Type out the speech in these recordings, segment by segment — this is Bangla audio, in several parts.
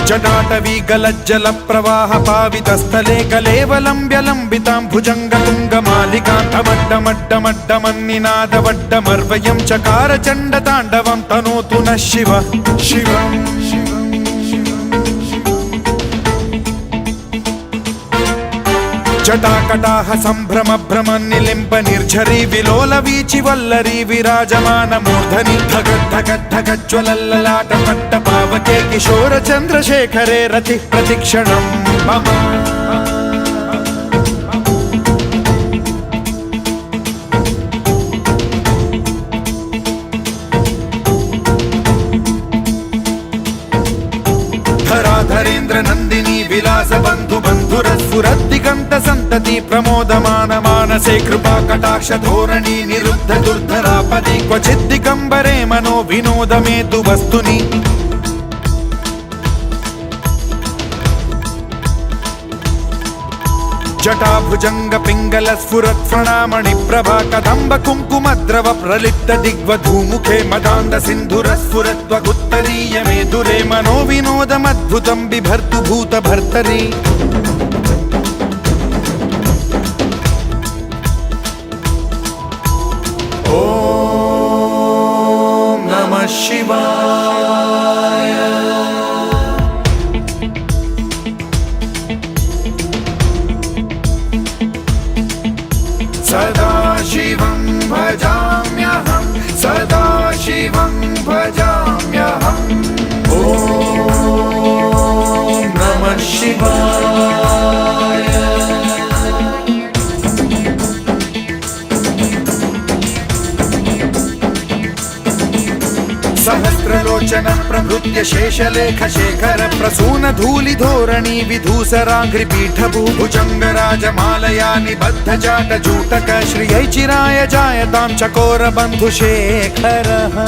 जटाटवी गलज्जल प्रवाह पावितस्थले कलेवलम्ब्य लम्बितां भुजङ्गतुङ्गमालिकान्तमड्डमड्डमड्डमन्निनादवड्डमर्वयं चकार चण्डताण्डवं तनोतु नः शिवः शिवम् जटाकटाह सम्भ्रम भ्रम निलिम्ब निर्झरी विलोल वीचि वल्लरी विराजमान मूर्धनि धगद्धगद्धगज्ज्वलल्ललाट पट्ट पावके किशोर चन्द्रशेखरे रतिः प्रतिक्षणं मम धराधरेन्द्र नन्दिनी विलास बन्धु बन्धुरस्फुरद्दिगन्त सन्तति प्रमोदमान मानसे कृपा कटाक्ष धोरणी निरुद्ध दुर्धरापदि क्वचिद्दिगम्बरे मनो विनोदमेतु वस्तुनि जटाभुजंग पिंगल स्फुरत् प्रणामणि प्रभा कदम्ब कुङ्कुमद्रव प्रलिप्त दिग्वधूमुखे मदान्द सिन्धुर स्फुरत्वगुत्तरीय मेधुरे मनो विनोदमद्भुतं बिभर्तु भूत भर्तरि ॐ नमः शिवाय सदा शिवं भजाम्यहं सदा शिवं भजाम्यहम् ॐ नमः शिवाय सहस्रलोचन प्रभृत्य शेषलेख शेखर प्रसून धूलि धोरणी विधूसराघ्रि पीठभूभुजंग राजमालया निबद्ध जाट जूटक श्रियै चिराय जायतां चकोर बंधु शेखरः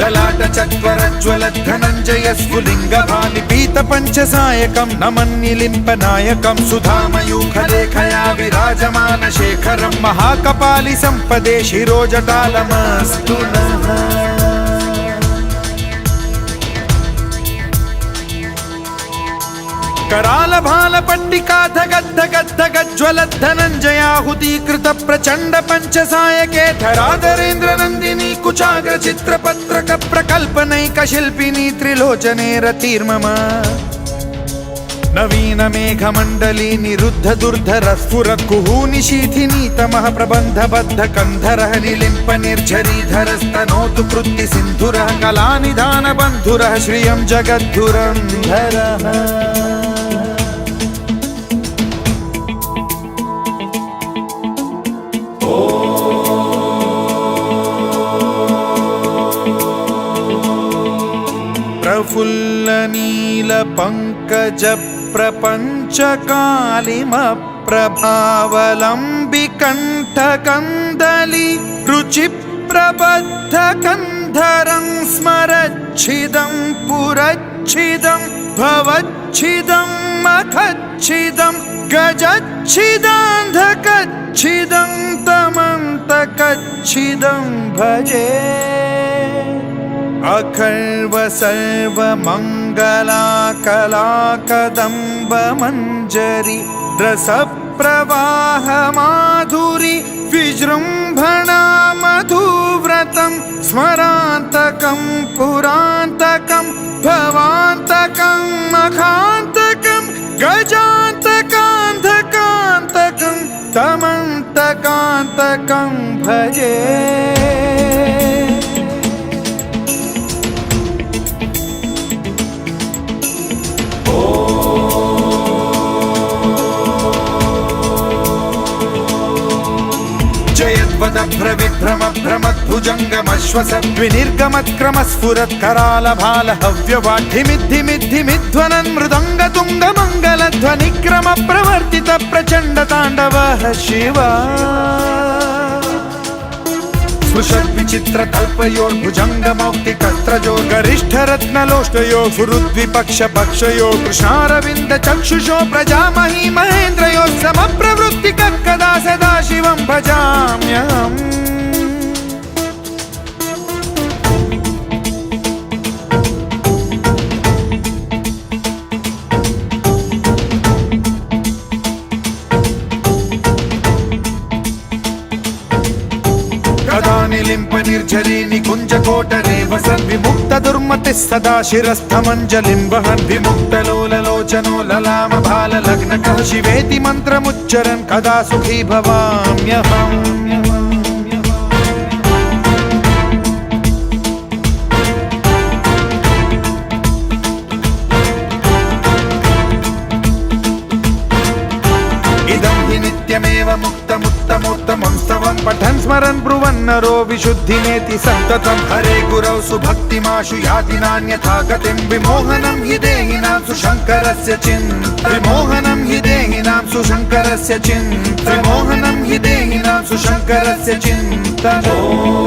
ललाट चत्वरज्वल धनञ्जय स्फुलिंग भानि पीत पंचसायकं नमन्निलिम्प नायकं सुधामयूखलेखया विराजमान शेखरं महाकपालि संपदे शिरोजटालमस्तु नः कराल भाल पट्टिका धगद्धगद्धगज्ज्वलत् धनञ्जयाहुतीकृत प्रचण्ड पंचसायके धराधरेन्द्र नन्दिनी कुचाग्र चित्रपत्रक प्रकल्पनैक शिल्पिनी त्रिलोचने रतिर्मम नवीन मेघमण्डली निरुद्ध दुर्धर स्फुरत् कुहूनि शीथिनी तमः प्रबन्ध बद्ध कन्धरः निलिम्प निर्झरीधरस्तनोतु कृत्ति सिन्धुरः कलानिधान बन्धुरः श्रियं जगद्धुरन्धरः प्रफुल्ल नील पंकज प्रपंच कालिम प्रभावलंबि कंठ कंदली रुचि प्रबद्ध कंधरं स्मरच्छिदं पुरच्छिदं भवच्छिदं मखच्छिदं गजच्छिदान्धकच्छिदं तमन्तकच्छिदं भजे अखर्व सर्व मंगला कला कदम्ब मंजरी रस प्रवाह माधुरी विजृंभणा मधुव्रतं स्मरान्तकं पुरान्तकं भवान्तकं मखान्तकं गजान्तकान्धकान्तकं तमन्तकान्तकं भजे विभ्रम भ्रमद्भुजङ्गमश्वसद्विनिर्गमत्क्रम स्फुरत् कराल भाल हव्यवाढ्यमिद्धिमिद्धिमिध्वनन् मृदङ्ग तुङ्ग मङ्गलध्वनिक्रम प्रवर्तित प्रचण्ड ताण्डवः शिवा स्पृशद्विचित्र तल्पयोर्भुजङ्ग मौक्तिकस्त्रजो गरिष्ठ रत्नलोष्टयो फुरुद्विपक्ष पक्षयो कृष्णारविन्द चक्षुषो प्रजामही महेन्द्रयो समप्रवृत्तिक कदा सदा शिवं भजाम्यहम् स्मरन् विमुक्त दुर्मतिः सदा शिरस्थमञ्जलिं वहन् विमुक्तलोललोचनो ललामभाललग्नकः शिवेति मन्त्रमुच्चरन् कदा सुखी भवाम्यहम् नित्यमेव मुक्तमुत्तमोत्तमं स्तवं पठन् स्मरन् ब्रुवन्नरो विशुद्धिनेति सन्ततं हरे गुरौ सुभक्तिमाशु याति नान्यथा गतिं विमोहनं हि देहिनां सुशङ्करस्य विमोहनं हि देहिनां सुशङ्करस्य विमोहनं हि देहिनां सुशङ्करस्य चिन्तनम्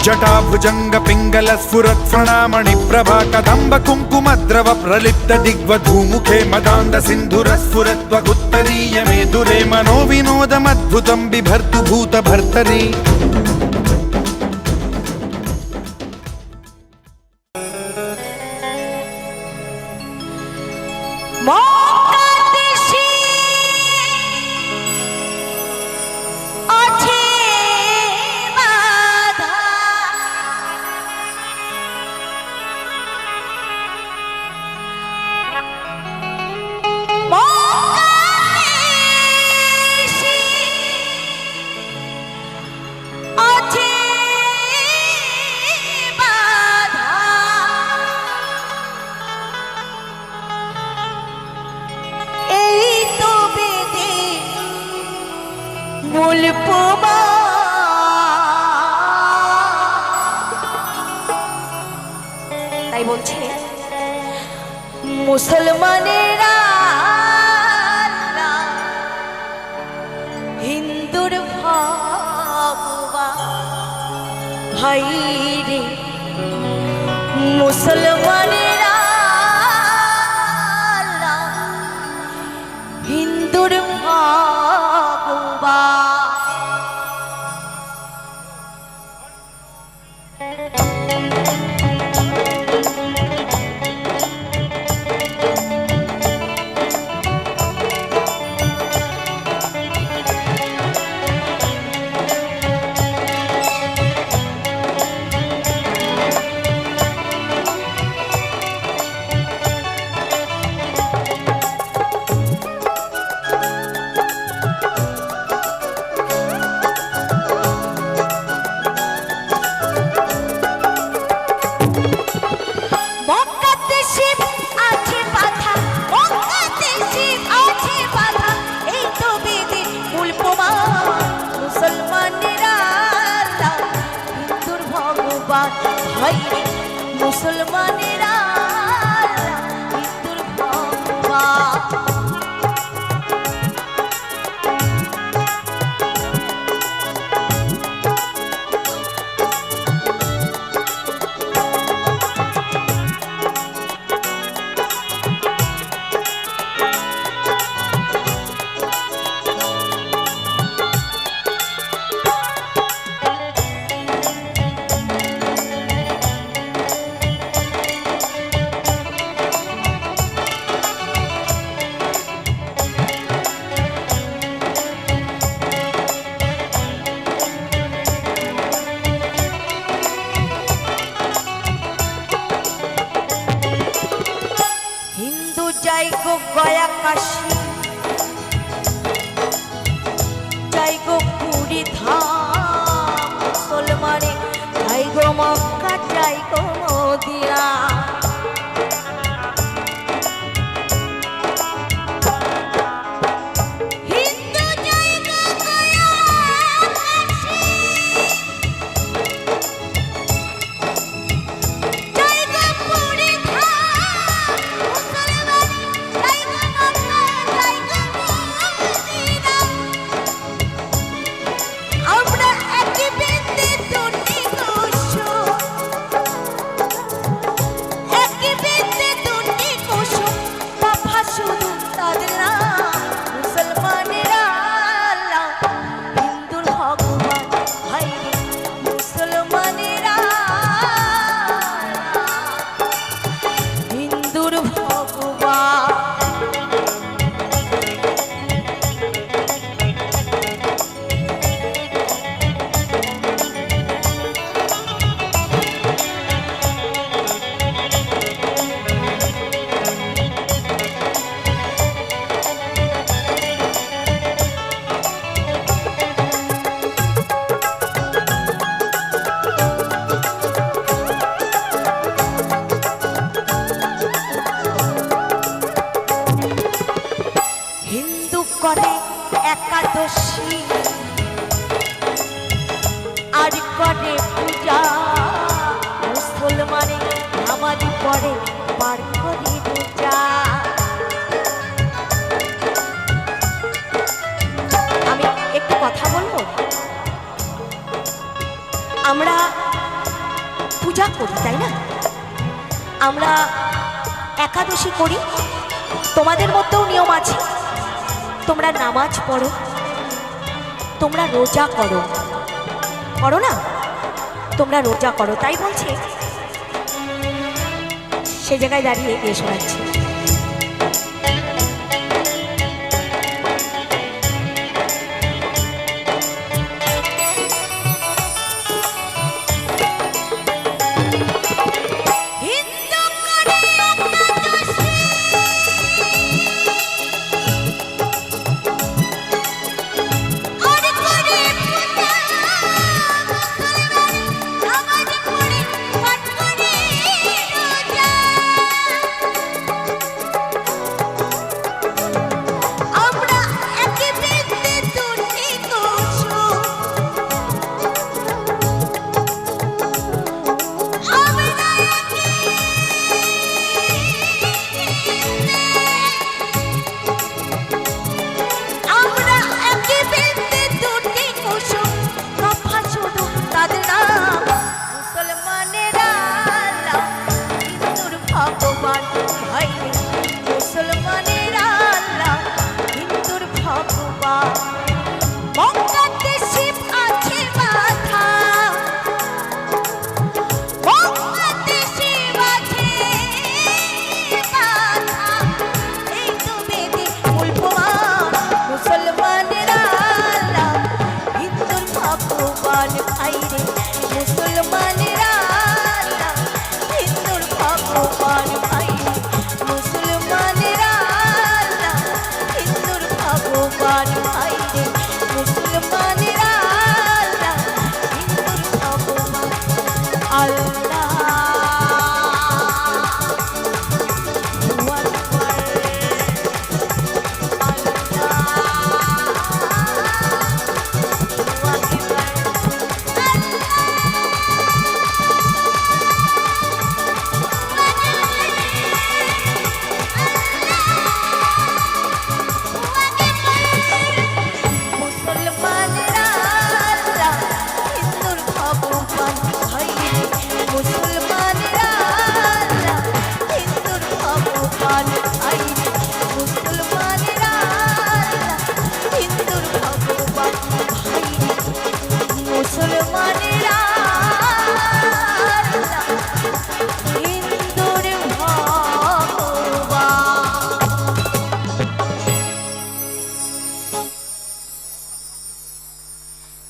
जटाभुजंग पिंगल स्फुरत् प्रणामणि प्रभा कदंब कुंकुमद्रव प्रलिप्त दिग्वधूमुखे मदान्द सिन्धुर स्फुरत्वगुत्तरीय मेदुरे मनो विनोदमद्भुतं बिभर्तु भूत भर्तरि তাই বলছে মুসলমানেরা হিন্দুর ভগবান ভাই রে মুসলমানেরা হিন্দুর ভগবান মুসলমানেরা হিন্দুর ভগবান। হিন্দু যাই গো গয়া কাশী, যাই গো পুরী ধাম, মুসলমানে যাই গো মক্কা, যাই গো মদিনা। হিন্দু যাই গো গয়া কাশী, যাই গো পুরী ধাম, মুসলমানে যাই গো মক্কা, যাই গো মদিনা। আমরা একই বৃন্দে দুটি কুসুম, একই বৃন্দে দুটি কুসুম, বাবা শুধু তাদের নাম। মুসলমানেরা আল্লাহ, হিন্দুর ভগবান, ভাই রে মুসলমানেরা হিন্দুর ভগবান। হিন্দু করে একাদশী আর করে পূজা, মুসলমানে নামাজ পড়ে পার করে রোজা। আমি একটু কথা বলবো। আমরা পূজা করি, তাই না? আমরা একাদশী করি, তোমাদের মধ্যেও নিয়ম আছে। তোমরা নামাজ পড়ো, তোমরা রোজা করো, করো না? তোমরা রোজা করো, তাই বলছে। সে জায়গায় দাঁড়িয়ে গিয়ে শোনাচ্ছি। হিন্দু করে একাদশী, আর করে পূজা, মুসলমানে নামাজ পড়ে পাঠ করে রোজা। আমরা একই বৃন্দে দুটি কুসুম, আমরা আমরা একই বৃন্দে দুটি কুসুম, বাবা শুধু তাদের নাম। মুসলমানেরা আল্লাহ, হিন্দুর ভগবান, ভাই রে মুসলমানেরা আল্লাহ, হিন্দুর ভগবান। মক্কাতে শিব আছে মাথা, মক্কাতে শিব আছে মাথা, এই তো বেদে মূল প্রমাণ। মুসলমানেরা আল্লাহ, হিন্দুর ভগবান, ভাই রে মুসলমানেরা আল্লাহ, হিন্দুর ভগবান, ভাই রে মুসলমান।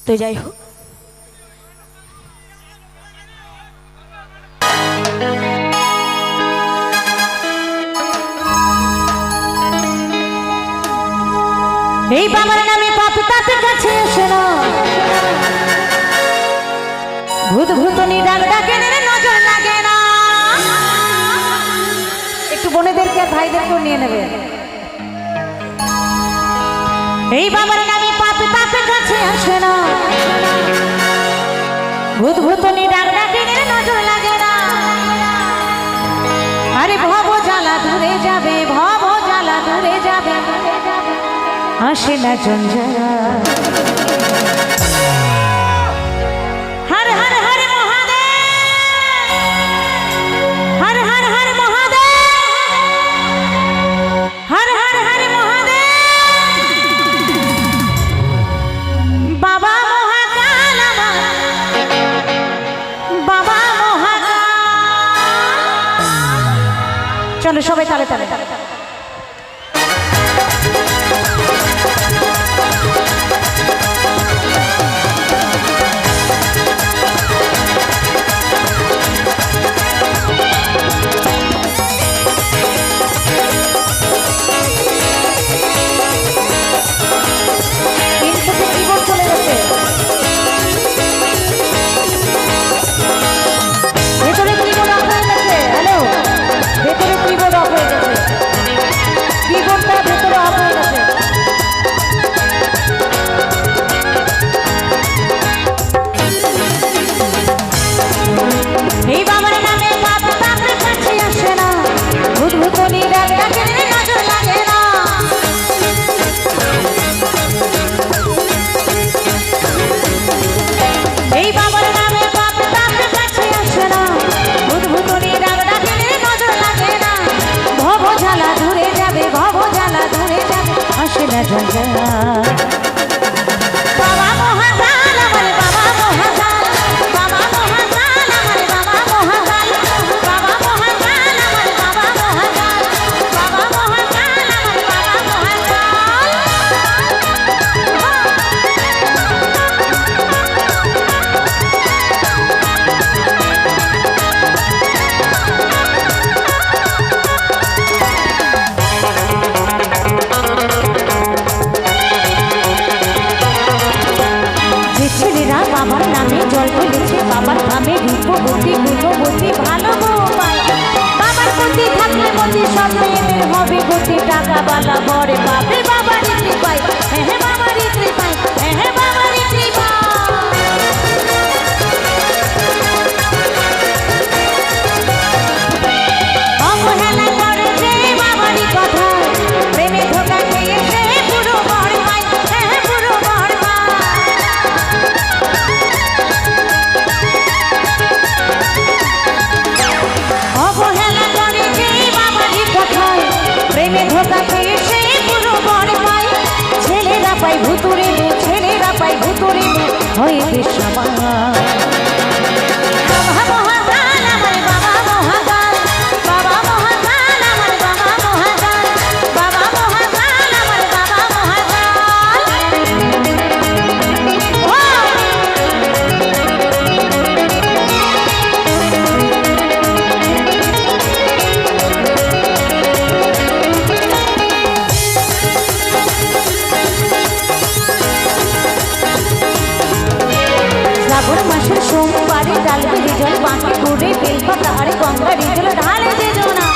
তো যাই হোক, এই বাবার নামে পাপ তাদের কাছে আসে না, ভূত ভূতনি ডাক ডাকে নজর লাগে না। একটু বোনেদেরকে আর ভাইদেরকেও নিয়ে নেবে। এই বাবার নামে পাপ তাদের কাছে আসে না, ভূত ভূতনি ডাক ডাকে নজর লাগে না। আরে ভব জ্বালা দূরে যাবে, ভব জ্বালা দূরে যাবে, আসে না জঞ্জাল। হর হর হর মহাদেব, হর হর হর মহাদেব, হর হর হর মহাদেব। বাবা মহাকাল আমার, বাবা মহাকাল। চলো সবাই তালে তালে তালে। টাকাওয়ালা বড় বাপরে বাবার কৃপাই, হ্যাঁ বাবার কৃপাই, হ্যাঁ বাবার কৃপাই। অবহেলা করেছে বাবারই কথা, প্রেমে ধোকা খেয়েছে পুরো বড় ভাই, হ্যাঁ পুরো বড় ভাই। অবহেলা করেছে বাবারই কথা, প্রেমে ধোকা খেয়েছে পুরো বড় ভাই। ছেলেরা পাই ভুতুরে মুখ, ছেলেরা পাই ভুতুরে মুখ, হয়ে বেশামা। বাবা মহাকাল আমার, বাবা মহাকাল, বাবা মহাকাল আমার, বাবা মহাকাল, বাবা মহাকাল আমার, বাবা মহাকাল। শ্রাবণ মাসের সোমবারে ডালবেরি জল বাঁকে করে বেলপাতা আরে গঙ্গারি জল ঢালে যে জোনা।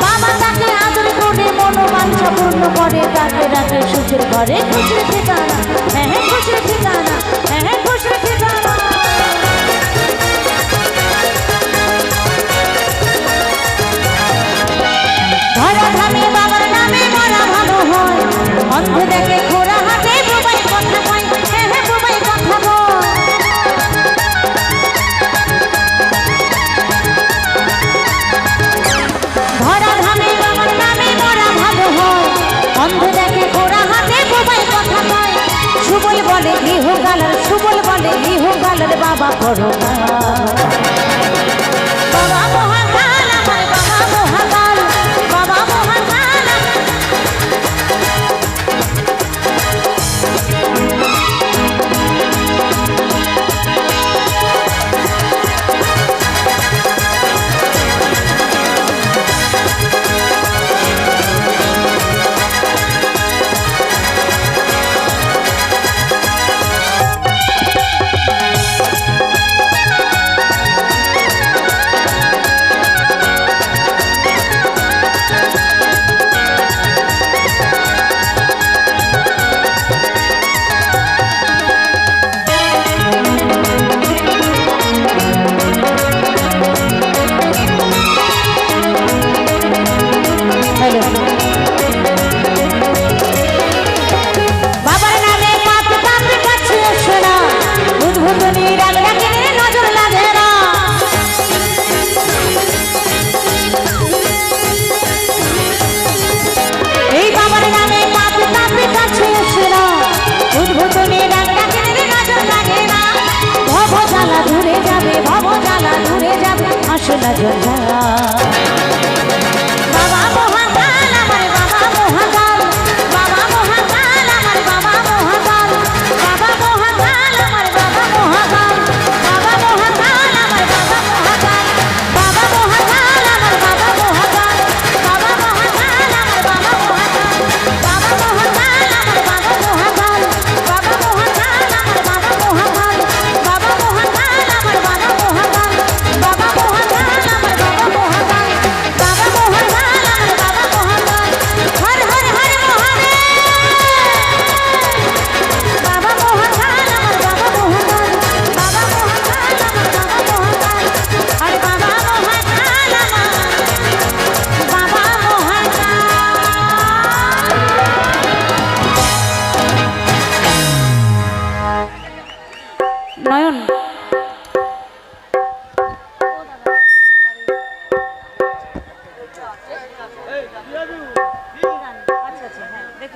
বাবা তাকে আদর করে মনোবাঞ্ছা পূর্ণ করে, তাকে রাখে সুখের ঘরে খুশির ঠিকানা, হ্যাঁ খুশির ঠিকানা, হ্যাঁ খুশির ঠিকানা। ধরা ধামে বাবার নামে মরা ভালো হয়, অন্ধ দেখে ঘোরা হাতে বুবাই কথা কয়, হ্যাঁ বুবাই কথা কয়। ধরা ধামে বাবার নামে মরা ভালো হয়, অন্ধ দেখে ঘোরা হাতে বুবাই কথা কয়। সুবল বলে ইহকালের, সুবল বলে ইহকালের বাবা বড় বাবা মহাকাল আমার, বাবা মহাকাল, বাবা মহাকাল আমার।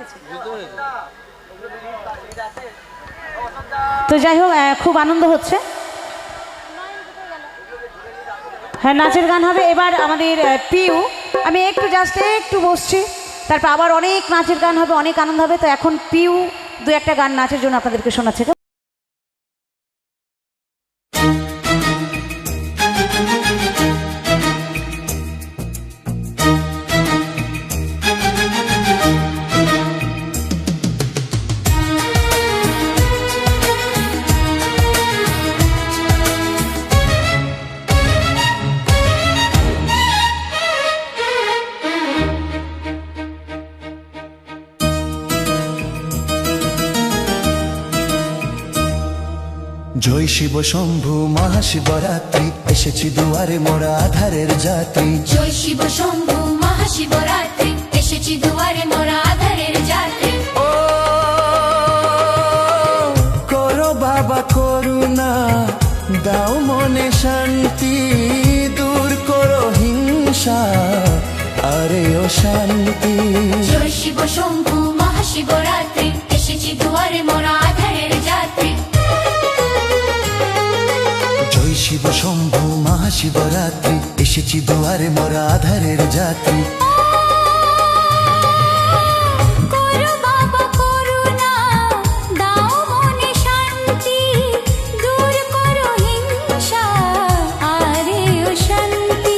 গেছে। তো যাই হোক, খুব আনন্দ হচ্ছে। হ্যাঁ, নাচের গান হবে এবার আমাদের পিউ। আমি একটু বসছি, তারপর আবার অনেক নাচের গান হবে, অনেক আনন্দ হবে। তো এখন পিউ দু একটা গান নাচের জন্য আপনাদেরকে শোনাচ্ছে। জয় শিব শম্ভু মহাশিবরাত্রি, এসেছি দুয়ারে মোরা আধারের যাত্রী। জয় শিব শম্ভু মহাশিবরাত্রি, এসেছি দুয়ারে মোরা আধারের যাত্রী। ও করো বাবা করুণা, দাও মনে শান্তি, দূর করো হিংসা আরে ও শান্তি। জয় শিব শম্ভু মহাশিবরাত্রি, এসেছি দুয়ারে মোরা আধারের যাত্রী। জয় শিব শম্ভু মহাশিবরাত্রি, এসেছি দুয়ারে মোরা আধারের যাত্রী। করো বাবা করুণা, দাও মনে শান্তি, দূর করো হিংসা আরে ও শান্তি।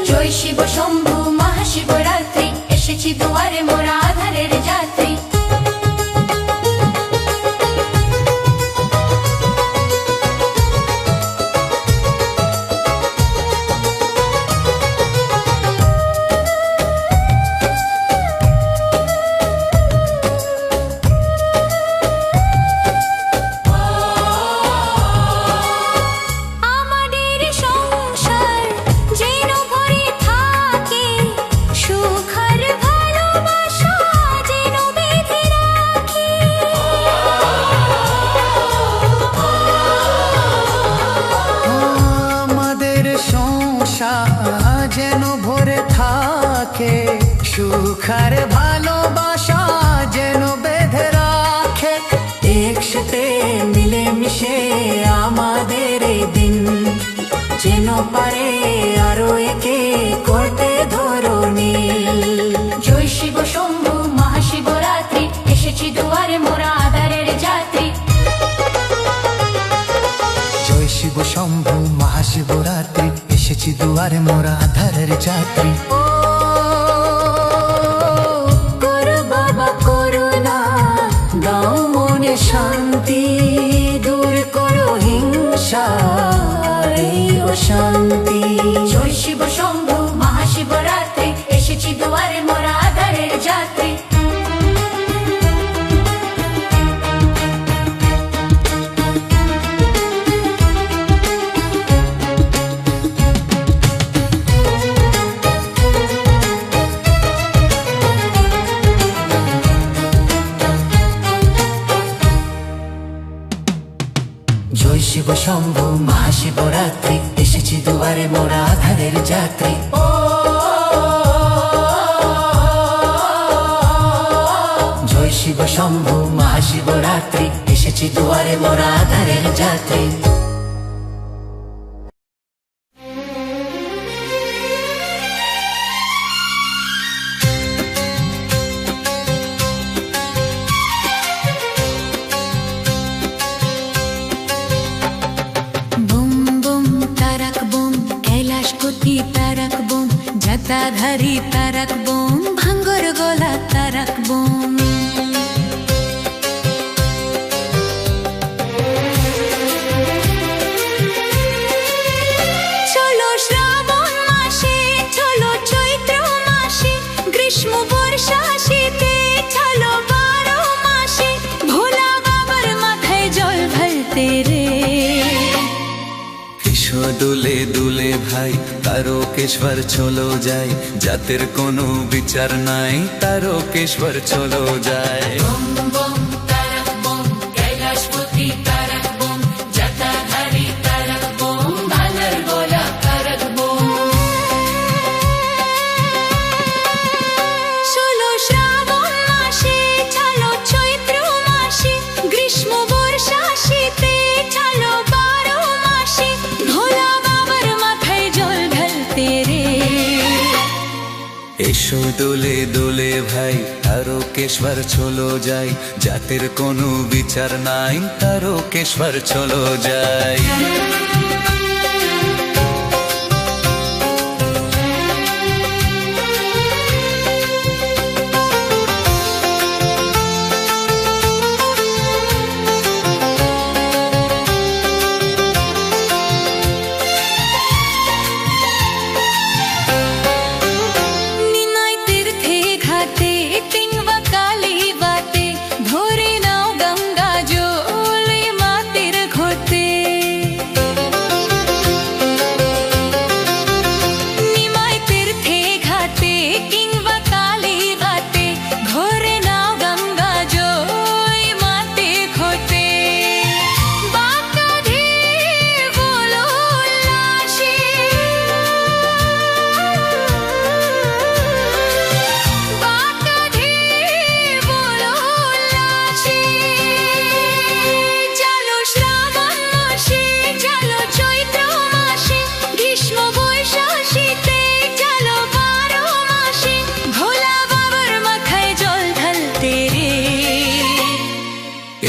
জয় শিব শম্ভু মহাশিবরাত্রি, এসেছি দুয়ারে মোরা আধারের যাত্রী। আমাদের সংসার যেন ভরে থাকে, সুখ আর ভালোবাসা যেন বেঁধে রাখে। আমাদের সংসার যেন ভরে থাকে, সুখ আর ভালোবাসা যেন বেঁধে রাখে। একসাথে মিলে মিশে আমাদের এই দিন যেন পারে আরো একে করতে ধরণী। জয় শিব শম্ভু মহাশিবরাত্রি, এসেছি দুয়ারে মোরা আধারের যাত্রী। জয় শিব শম্ভু মহাশিবরাত্রি, এসেছি দুয়ারে মোরা আধারের যাত্রী। ও করো বাবা করুণা, দাও মনে শান্তি, দূর করো হিংসা এই অশান্তি। জয় শিব শম্ভু মহাশিবরাত্রি, এসেছি দুয়ারে মোরা আধারের যাত্রী। জয় শিব শম্ভু মহাশিবরাত্রি, এসেছি দুয়ারে মোরা আধারের যাত্রী। ও জয় শিব শম্ভু মহাশিবরাত্রি, এসেছি দুয়ারে মোরা আধারের যাত্রী। বুম বুম তারাক বুম, কৈলাসপতি তারাক বুম, জটাধারী তারাক বুম, ভাঙ্গর গলা তারাক বুম। চলো শ্রাবণ মাসে, চলো চৈত্র মাসে, গ্রীষ্ম বর্ষা শীতে, চলো 12 মাসে, ভোলা বাবার মাথায় জল ঢালতে রে। এসো দুলে দুলে ভাই, তারকেশ্বর চলো যাই, জাতের কোনো বিচার নাই, তারকেশ্বর চলো যায়। চলো শ্রাবণ মাসে, দোলে দোলে ভাই তারকেশ্বর চলো যাই, জাতের কোনো বিচার নাই তারকেশ্বর চলো যাই।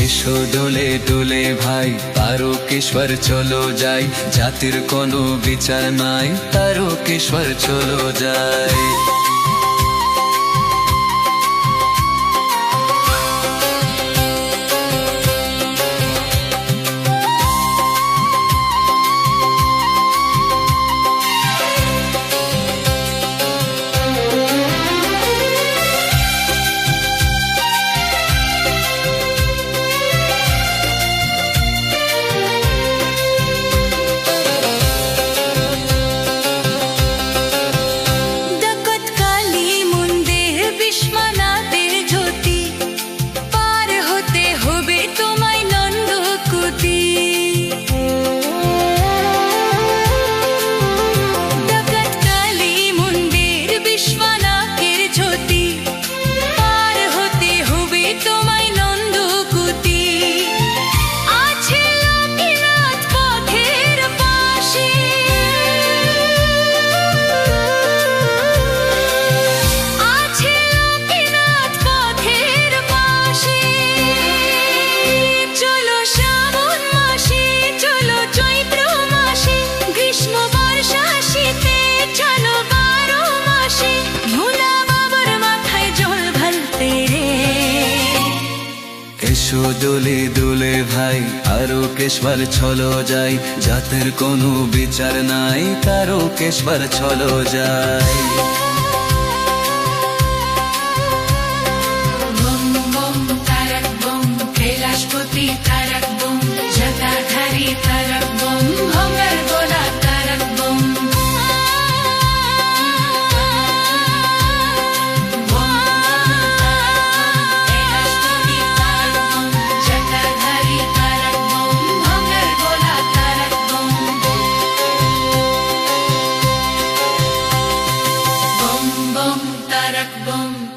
এসো দোলে দোলে ভাই তারকেশ্বর চলো যাই, জাতির কোনো বিচার নাই তারকেশ্বর চলো যাই। এসো দোলে দোলে ভাই তারকেশ্বর চলো যাই, জাতের কোনো বিচার নাই তারকেশ্বর চলো যাই। বম বম তারক বম কৈলাসপতি তারক বম জটাধারী তারক বম ভঙ্গার গোলা তারক বম।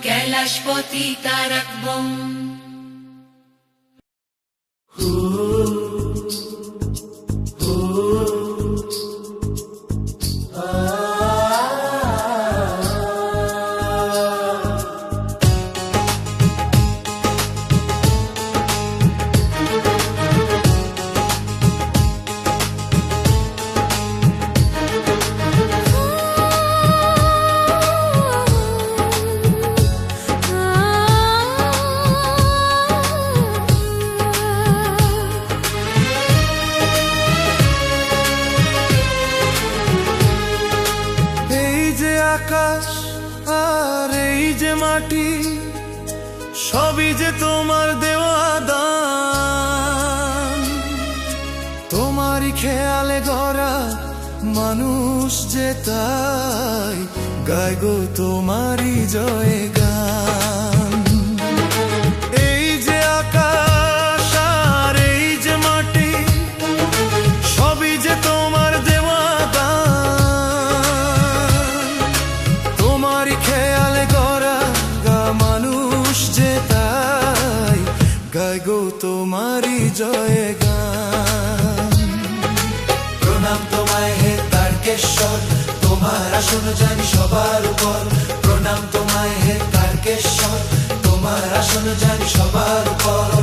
কৈলাসপতি তারক বম। আকাশ আর এই যে মাটি সবই যে তোমার দেওয়া দান, তোমারই খেয়ালে গড়া মানুষ যে তাই গায় গো তোমারই জয় গান। এই যে আকাশ আর এই যে মাটি সবই যে তোমার দেওয়া দান, তোমারই খেয়ালে গড়া গা মানুষ যে তাই গায় গো তোমারই জয় গান। প্রণাম তোমায় হে তারকেশ্বর, তোমার আসন জানি সবার উপর। প্রণাম তোমায় হে তারকেশ্বর, তোমার আসন জানি সবার উপর।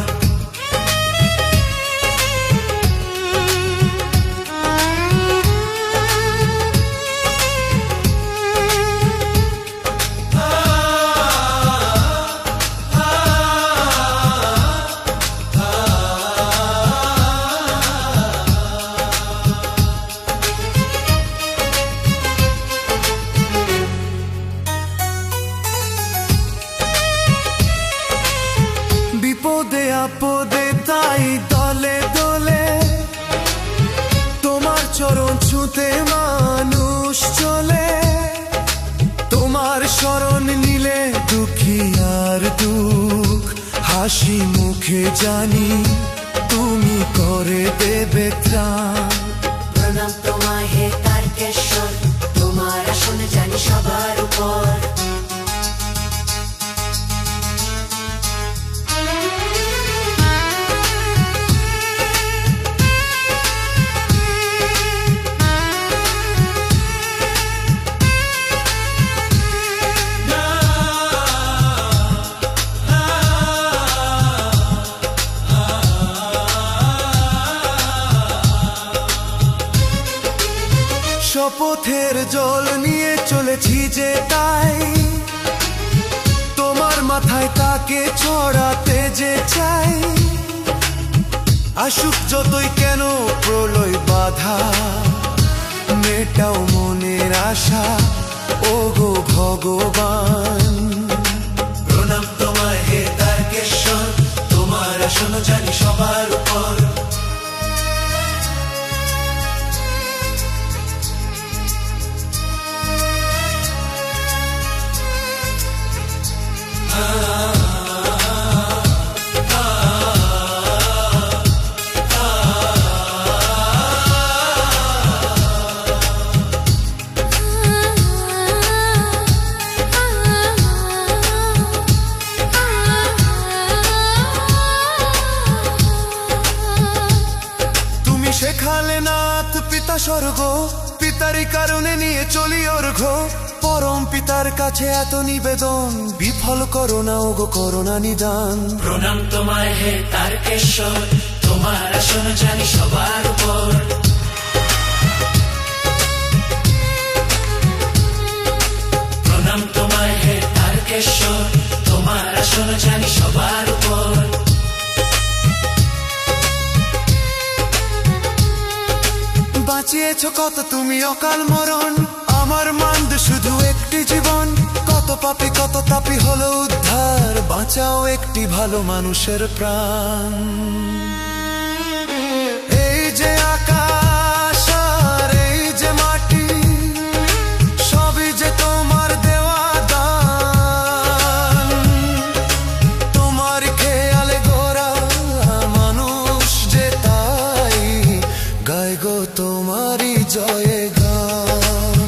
বিপদে আপদে তাই দলে দলে তোমার চরণ ছুঁতে মানুষ চলে। তোমার শরণ নিলে দুঃখী আর দুঃখ হাসি মুখে জানি তুমি করে দেবে ত্রাণ। প্রণাম তোমায় হে তারকেশ্বর, তোমার আসন জানি সবার উপর। শপথের জল নিয়ে চলেছি যে তাই, তোমার মাথায় তাকে ছড়াতে যে চাই। আসুক যতই কেন প্রলয় বাধা, মেটাও মনের আশা ওগো ভগবান। প্রণাম তোমায় হে তারকেশ্বর, তোমার আসন জানি সবার উপর। শেখালে নাথ পিতা স্বর্গ, পিতারই কারণে নিয়ে চলি অর্ঘ। পরম পিতার কাছে এত নিবেদন, বিফল করো না ওগো করোনা নিদান। প্রণাম তোমায় হে তারকেশ্বর, তোমার আসন জানি সবার উপর। প্রণাম তোমায় হে তারকেশ্বর, তোমার আসন জানি সবার উপর। বাঁচিয়েছ কত তুমি অকাল মরণ, আমার মান্দ শুধু একটি জীবন। কত পাপী কত তাপী হলো উদ্ধার, বাঁচাও একটি ভালো মানুষের প্রাণ। এই যে আকাশ আর এই যে মাটি, সবই যে তোমার দেওয়া দান। তোমার খেয়ালে গোরা মানুষ যে তাই, গায় গো তোমারই জয় গান।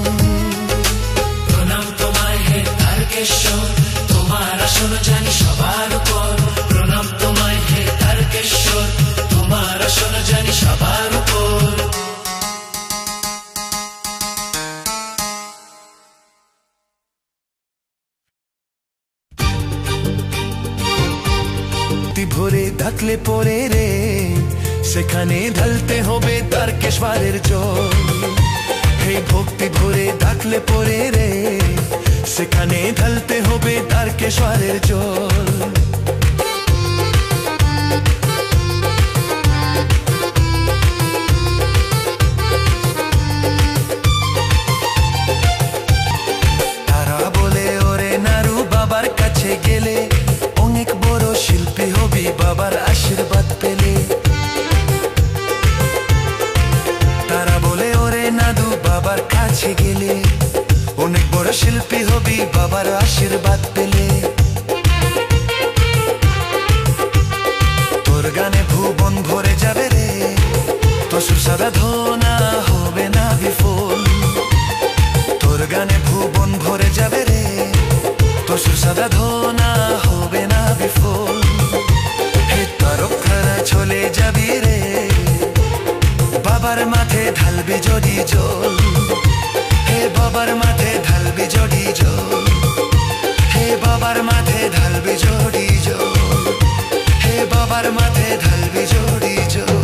প্রণাম তোমায় হে তারকেশ্বর, তোমার আসন জানি সবার উপর। প্রণাম তোমায় হে তারকেশ্বর, তোমার আসন জানি সবার উপর। ভরে ডাকলে পরে রে, সেখানে ঢালতে হবে তারকেশ্বরের জল। হে ভক্তি ভরে ডাকলে পরে রে, সেখানে ঢালতে হবে তারকেশ্বরের জল। তারা বলে ওরে নারু, বাবার কাছে গেলে অনেক বড় শিল্পী হবি বাবার আশীর্বাদ পেলে। তারা বলে ওরে নাদু, বাবার কাছে গেলে অনেক বড় শিল্পী হবি বাবার আশীর্বাদ পেলে। তোর গানে ভুবন ভরে যাবে রে, তো সুসাধনা হবে না বিফল। তোর গানে ভুবন ভরে যাবে রে, তো সুসাধনা হবে না বিফল। হে তারকখানা চলে যাবি রে, বাবার মাঠে ঢালবি যদি জল। হে বাবার মাঠে ঢালবি যদি জল। হে বাবার মাথে ঢালবি জড়ি জল, হে বাবার মাথে ঢালবি জড়ি জল।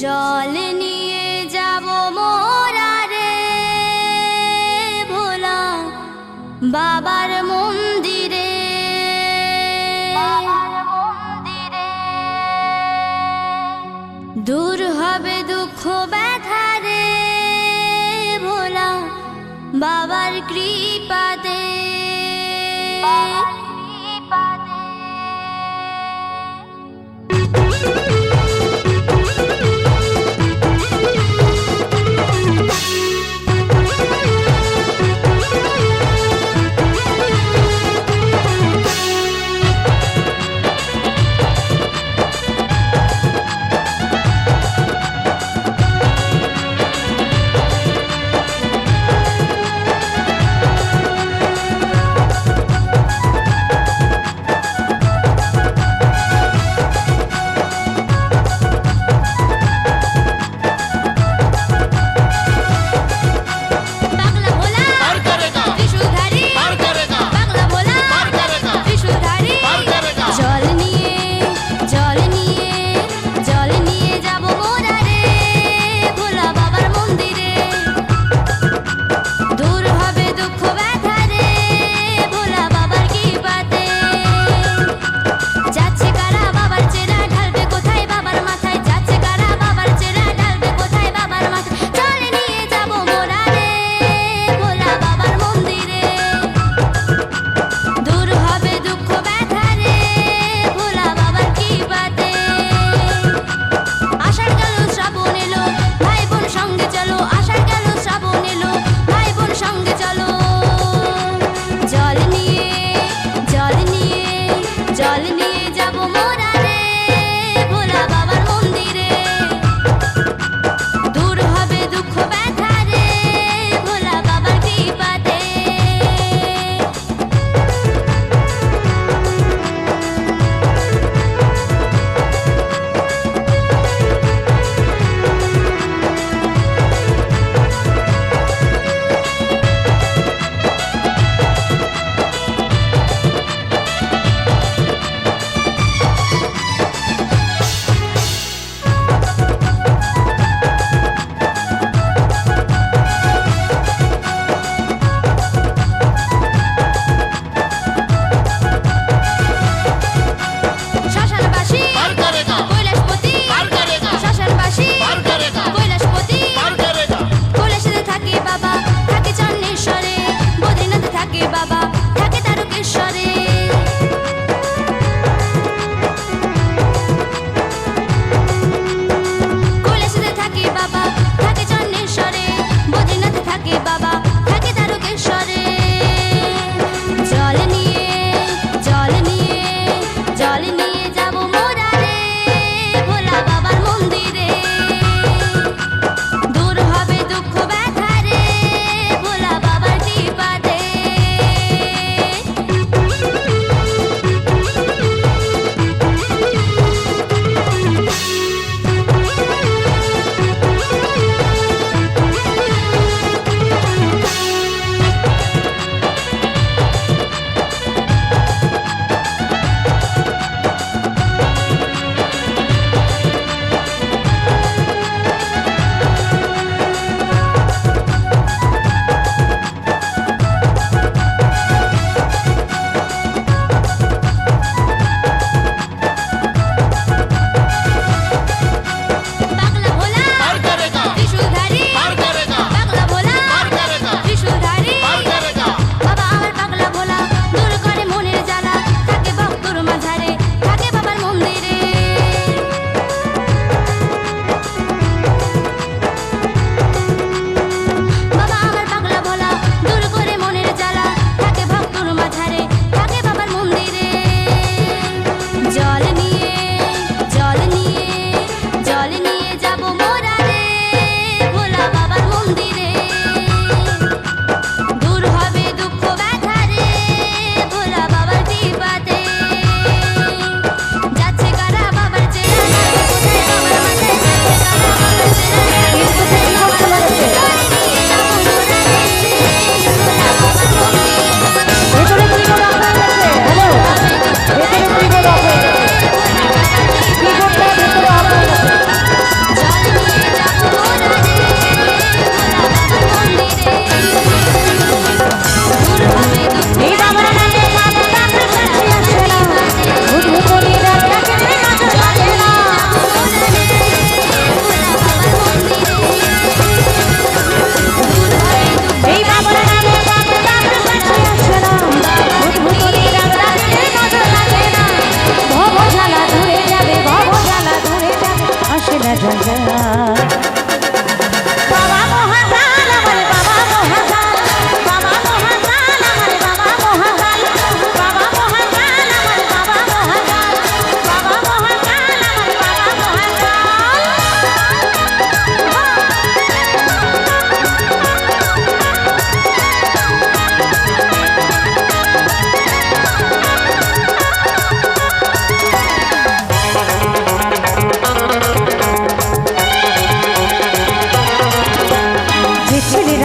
জল নিয়ে যাব মোরা রে ভোলা বাবার মন্দিরে, দূর হবে দুঃখ ব্যথা রে ভোলা বাবার কৃপাতে।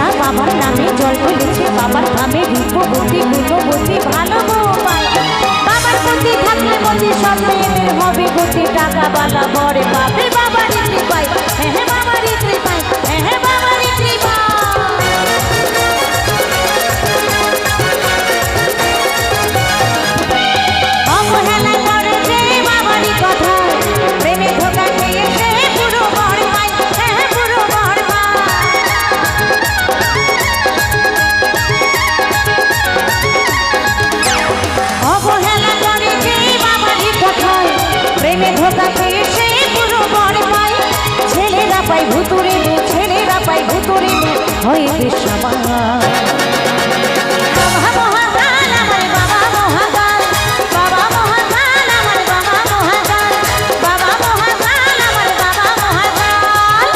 ছেলেরা বাবার নামে জল ঢেলেছে, বাবার নামে রূপবতী গুণবতী ভালো বউ পায়। বাবার প্রতি থাকলে মতি সব মেয়েদের হবে গতি, টাকা বালা বরে পাবে বাবারই কৃপায়, হ্যাঁ হ্যাঁ বাবারই কৃপায়, হ্যাঁ হ্যাঁ বাবারই কৃপায়। অবহেলা করেছে বাবারই কথা, প্রেমে ধোঁকা খেয়েছে পুরো বর পায়, হ্যাঁ হ্যাঁ পুরো বর পায়। অবহেলা করেছে বাবারই কথায়, প্রেমে ধোঁকা খেয়েছে পুরো বর পায়। ছেলেরা পায় ভুতুরে মেয়ে, ছেলেরা পায় ভুতুরে মেয়ে, হয়ে বেশামার। বাবা মহাকাল আমার বাবা মহাকাল, বাবা মহাকাল আমার বাবা মহাকাল, বাবা মহাকাল আমার বাবা মহাকাল।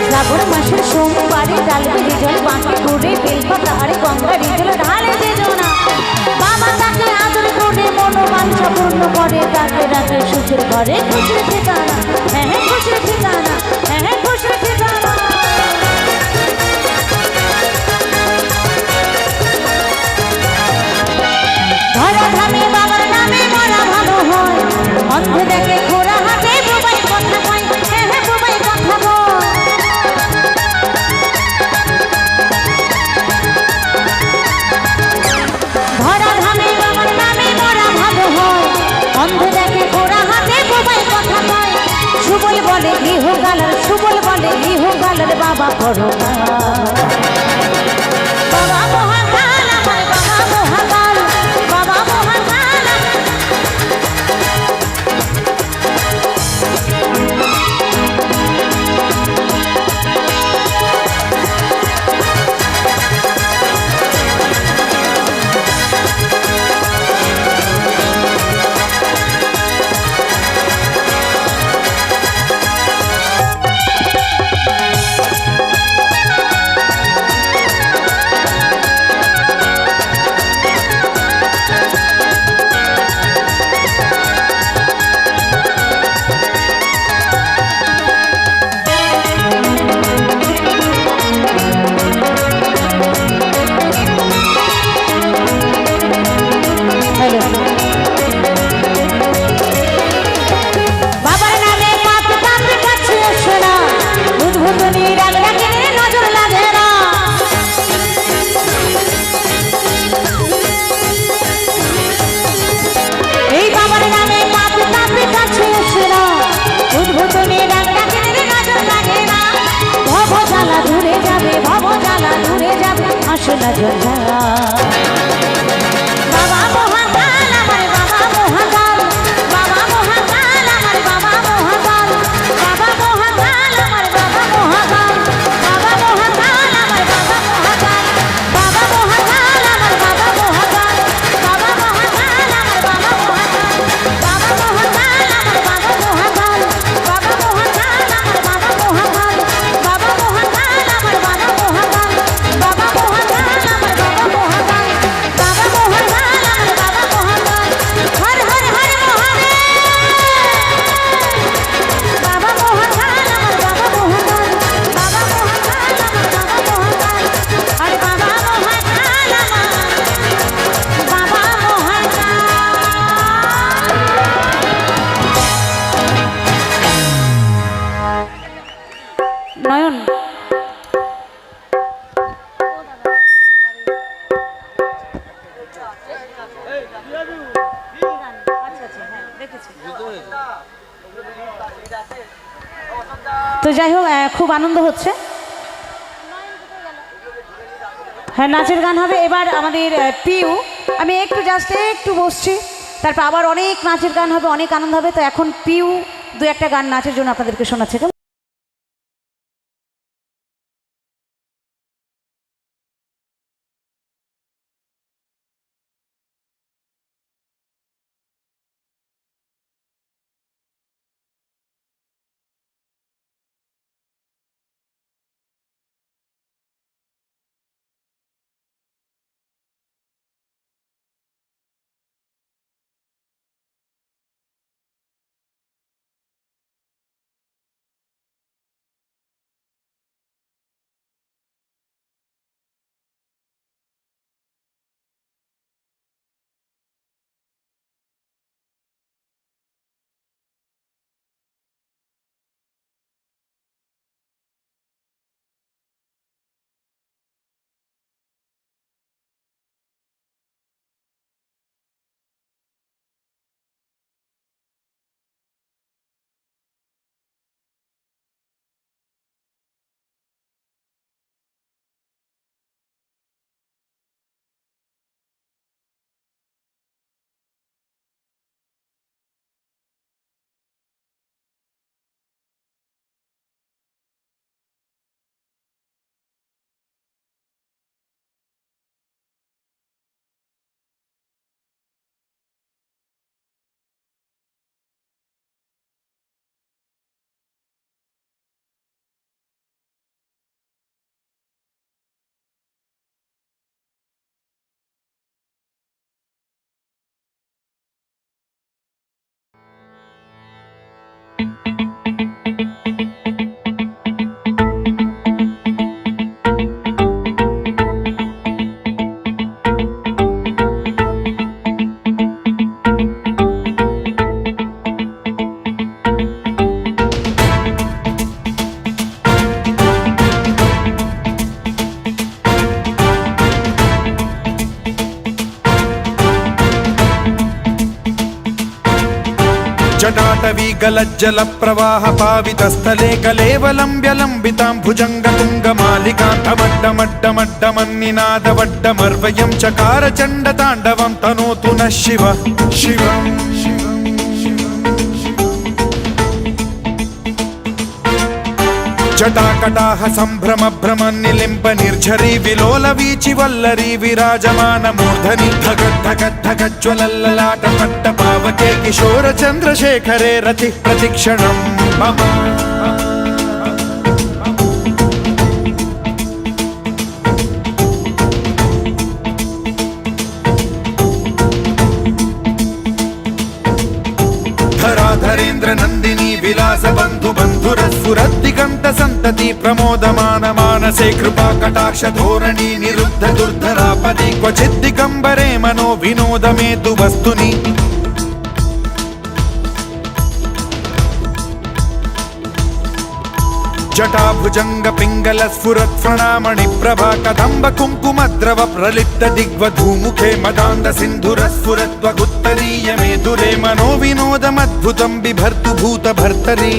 শ্রাবণ মাসের সোমবারে ডালবেরি জল বাঁকে করে বেলপাতা আরে গঙ্গার জল ঢালে যে জোনা। বাবা তাকে আদর করে মনোবাঞ্ছা পূর্ণ করে, তাকে রাখে সুখের ঘরে খুশির ঠিকানা, হ্যাঁ হ্যাঁ খুশির ঠিকানা, হ্যাঁ হ্যাঁ খুশির ঠিকানা। ধরা ধামে বাবার নামে মরা ভালো হয়, অন্ধ দেখে ঘোরা হাতে বুবাই কথা কয়, হ্যাঁ হ্যাঁ বুবাই কথা কয়। ধরা ধামে বাবার নামে মরা ভালো হয়, অন্ধ দেখে ঘোরা হাতে বুবাই কথা কয়। সুবল বলে গৃহকালার, সুবল বলে গৃহকালার বাবা পরকাল। বাবা মহাকাল আমার বাবা মহাকাল, বাবা মহাকাল আমার। বাবার নামে পাপ পাপ কাছে আসে না, উদ্ভূতনি রাগ রাখে নজর লাগে না। এই বাবার নামে পাপ পাপ কাছে আসে না, উদ্ভূতনি রাগ রাখে নজর লাগে না। ভব জ্বালা দূরে যাবে, ভব জ্বালা দূরে যাবে, আসে না জ্বালা। বাবা মহাকাল আমার বাবা মহাকাল, বাবা মহাকাল আমার বাবা মহাকাল, বাবা মহাকাল আমার বাবা মহাকাল, বাবা মহাকাল আমার বাবা মহাকাল, বাবা মহাকাল আমার বাবা মহাকাল, বাবা মহাকাল আমার বাবা মহাকাল, বাবা মহাকাল আমার বাবা মহাকাল, বাবা মহাকাল আমার বাবা মহাকাল, বাবা মহাকাল আমার বাবা মহাকাল, বাবা মহাকাল আমার বাবা মহাকাল, বাবা মহাকাল আমার বাবা মহাকাল। হর হর হর মহাদেব। বাবা মহাকাল আমার বাবা মহাকাল, বাবা মহাকাল আমার বাবা মহাকাল, আর বাবা মহাকাল আমার বাবা মহাকাল। নয়ন তো যাই হোক খুব আনন্দ হচ্ছে। হ্যাঁ নাচের গান হবে এবার আমাদের পিউ। আমি একটু জাস্ট একটু বসছি, তারপর আবার অনেক নাচের গান হবে, অনেক আনন্দ হবে। তো এখন পিউ দু একটা গান নাচের জন্য আপনাদেরকে শোনাচ্ছে। గద్గలజ్జల ప్రవాహ పావితస్థలే కలేవలంబ్యలంబితాం భుజంగతుంగమాలికాంతమడ్డమడ్డమడ్డమన్నినాదవడ్డమర్వయం చకార చండ తాండవం తనోతు నః శివ శివం జటాకటాహ సంభ్రమ భ్రమ నిలింప నిర్ఝరీ విలోల వీచి వల్లరీ విరాజమాన మూర్ధని ధగద్ధగద్ధగజ్వలల్లలాట పట్ట పావకే కిశోర చంద్రశేఖరే రతి ప్రతిక్షణం మమ ధరాధరేంద్ర నందిని విలాస బంధు బంధురస్ఫురద్దిగంత సంతతి ప్రమోదమాన మానసే కృపా కటాక్ష ధోరణి నిరుద్ధ దుర్ధరాపది క్వచిద్దిగంబరే మనో వినోదమేతు వస్తుని జటాభుజంగ పింగళ స్ఫురత్ ప్రణామణి ప్రభా కదంబ కుంకుమద్రవ ప్రలిప్త దిగ్వధూముఖే మదాంద సింధుర స్ఫురత్వగుత్తరీయ మేధురే మనో వినోదమద్భుతం బిభర్తు భూత భర్తరి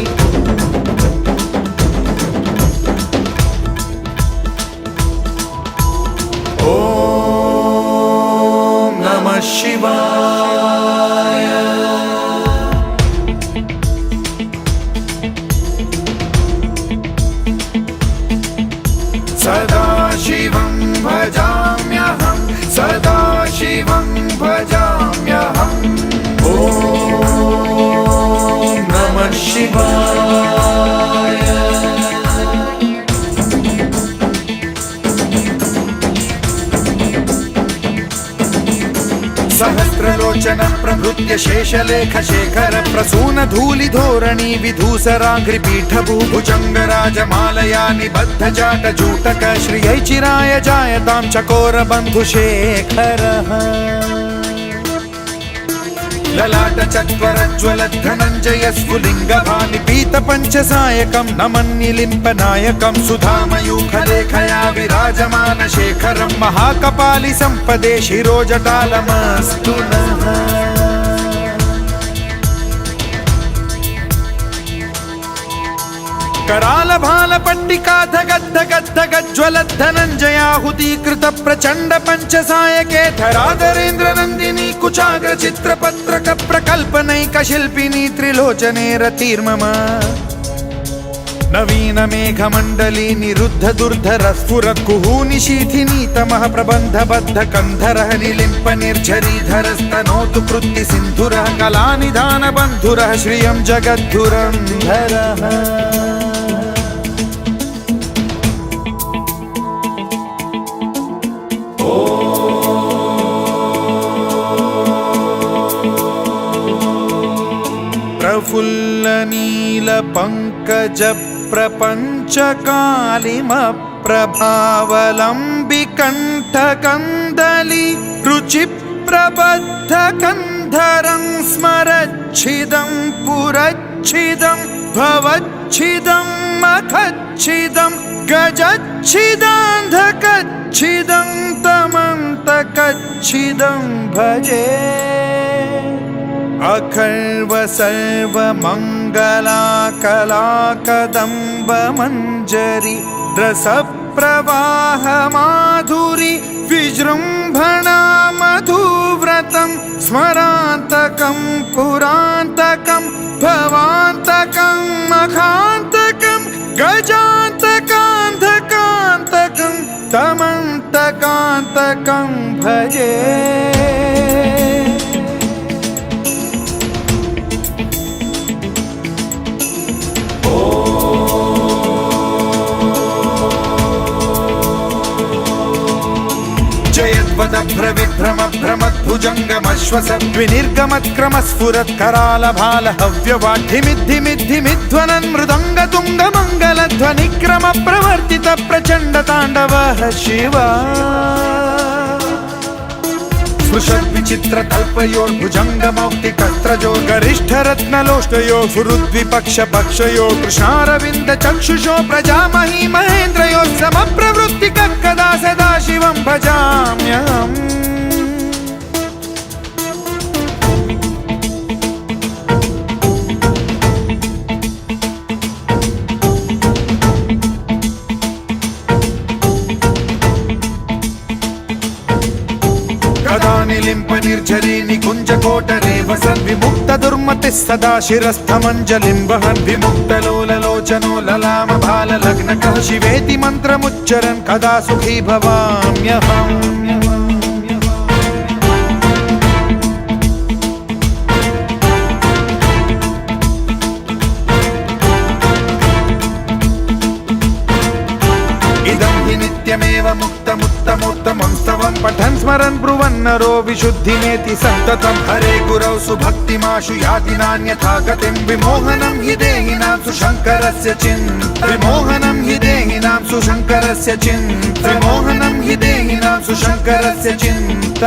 ఓం నమః శివాయ సదాశివం భజామ్యహం సదాశివం భజామ్యహం ఓం నమః శివాయ సహస్రలోచన ప్రభృత్య శేషలేఖ శేఖర ప్రసూన ధూళి ధోరణి విధూసరాఘ్రి పీఠభూ భుజంగరాజమాలయా నిబద్ధ జాట జూటక శ్రియై చిరాయ జాయతాం చకోర బంధు శేఖర లలాట చత్వరజ్వల ధనంజయ స్ఫులింగ భాని పీత పంచసాయకం నమన్నిలింప నాయకం సుధామయూఖలేఖయా విరాజమాన శేఖరం మహాకపాలి సంపదే శిరోజటాలమస్తు నః कराल भाल पट्टिका धगद्धगद्धगज्वल धनंजयाहुतीकृत प्रचंड पंचसायके धराधरेन्द्र नंदिनी कुचाग्र चित्रपत्रक प्रकल्पनैक शिल्पिनी त्रिलोचने रतिर्मम नवीन मेघमण्डली निरुद्ध दुर्धर स्फुरत् कुहूनि शीथिनी तमः प्रबन्धबद्ध कन्धरः निलिम्प निर्झरीधरस्तनोतु कृत्ति सिन्धुरः कलानिधान बन्धुरः श्रियं जगद्धुरन्धरः प्रफुल्ल नील पंकज प्रपंच कालिम प्रभावलंबि कंठ कंदली रुचि प्रबद्ध कंधरं स्मरच्छिदं पुरच्छिदं भवच्छिदं मखच्छिदं गजच्छिदान्धकच्छिदं तमन्तकच्छिदं भजे अखर्व सर्व मंगला कला कदम्ब मंजरी रस प्रवाह माधुरी विजृंभणा मधुव्रतं स्मरान्तकं पुरान्तकं भवान्तकं मखान्तकं गजान्तकान्धकान्तकं तमन्तकान्तकं भजे भ्रविभ्रम भ्रमद्भुजङ्गमश्वसद्विनिर्गमत्क्रम स्फुरत् कराल भाल हव्यवाढ्यमिद्धिमिद्धिमिध्वनन् मृदङ्ग तुङ्ग मङ्गलध्वनिक्रम प्रवर्तित प्रचण्ड ताण्डवः शिवा स्पृशद्विचित्र तल्पयोर्भुजङ्गमौक्तिकस्त्रजो गरिष्ठरत्नलोष्टयो सुहृद्विपक्ष पक्षयो कृष्णारविन्द चक्षुषो प्रजामही महेन्द्रयो समप्रवृत्तिकः कदा सदा शिवं भजाम्यहम् నిలింప నిర్ఝరీ నికుంజకోటరే వసన్ విముక్త దుర్మతి సదా శిరస్థమంజలిం వహన్ విముక్తలోలలోచనో లలామ బాల లగ్నకః శివేతి మంత్రముచ్చరన్ కదా సుఖీ భవామ్యహం ఇదం హి నిత్యమేవ ముక్తముత్తమోత్తమం స్తవం పఠన్ స్మరన్ బ్రువన్నరో విశుద్ధిమేతి సంతతం హరే గురౌ సుభక్తిమాశు యాతి నాన్యథా గతిం విమోహనం హి దేహినాం సుశంకరస్య చింత విమోహనం హి దేహినాం సుశంకరస్య చింత విమోహనం హి దేహినాం సుశంకరస్య చింత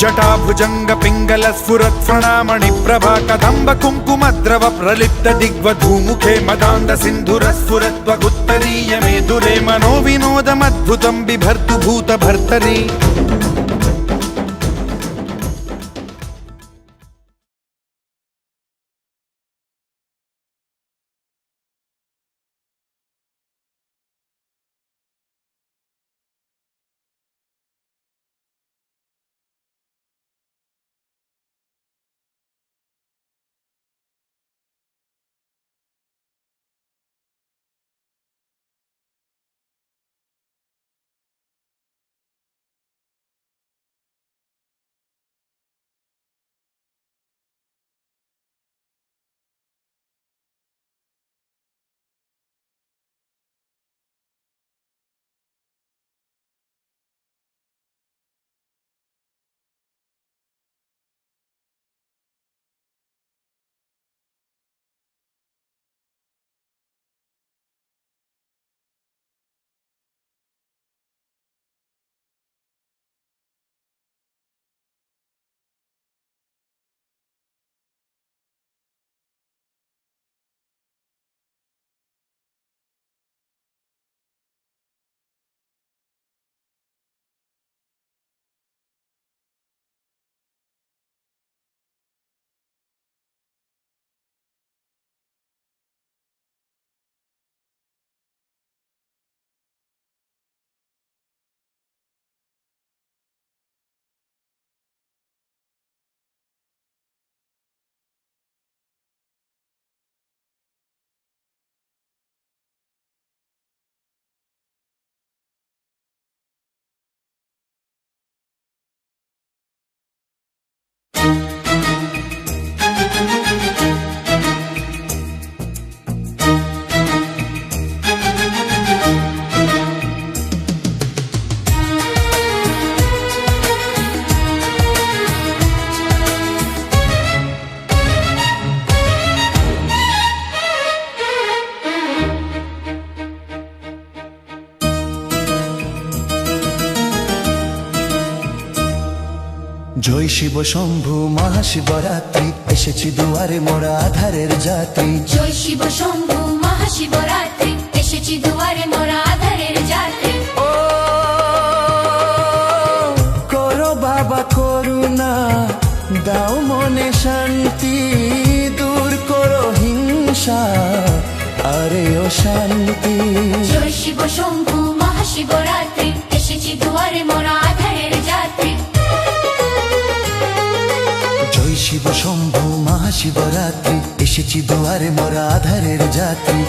జటాభుజంగ పింగళ స్ఫురత్ ప్రణామణి ప్రభా కదంబ కుంకుమద్రవ ప్రలిప్త దిగ్వధూముఖే మదాంద సింధుర స్ఫురత్వగుత్తరీయ మేధురే మనో వినోదమద్భుతం బిభర్తు భూత భర్తరి জয় শিব শম্ভু মহাশিবরাত্রি এসেছি দুয়ারে মোরা আধারের যাত্রী জয় শিব শম্ভু মহাশিবরাত্রি এসেছি দুয়ারে মোরা আধারের যাত্রী ও করো বাবা করুণা দাও মনে শান্তি দূর করো হিংসা আরে ও শান্তি জয় শিব শম্ভু মহাশিবরাত্রি এসেছি দুয়ারে মোরা আধারের যাত্রী জয় শিব শম্ভু মহাশিবরাত্রি এসেছি দুয়ারে মোরা আধারের যাত্রী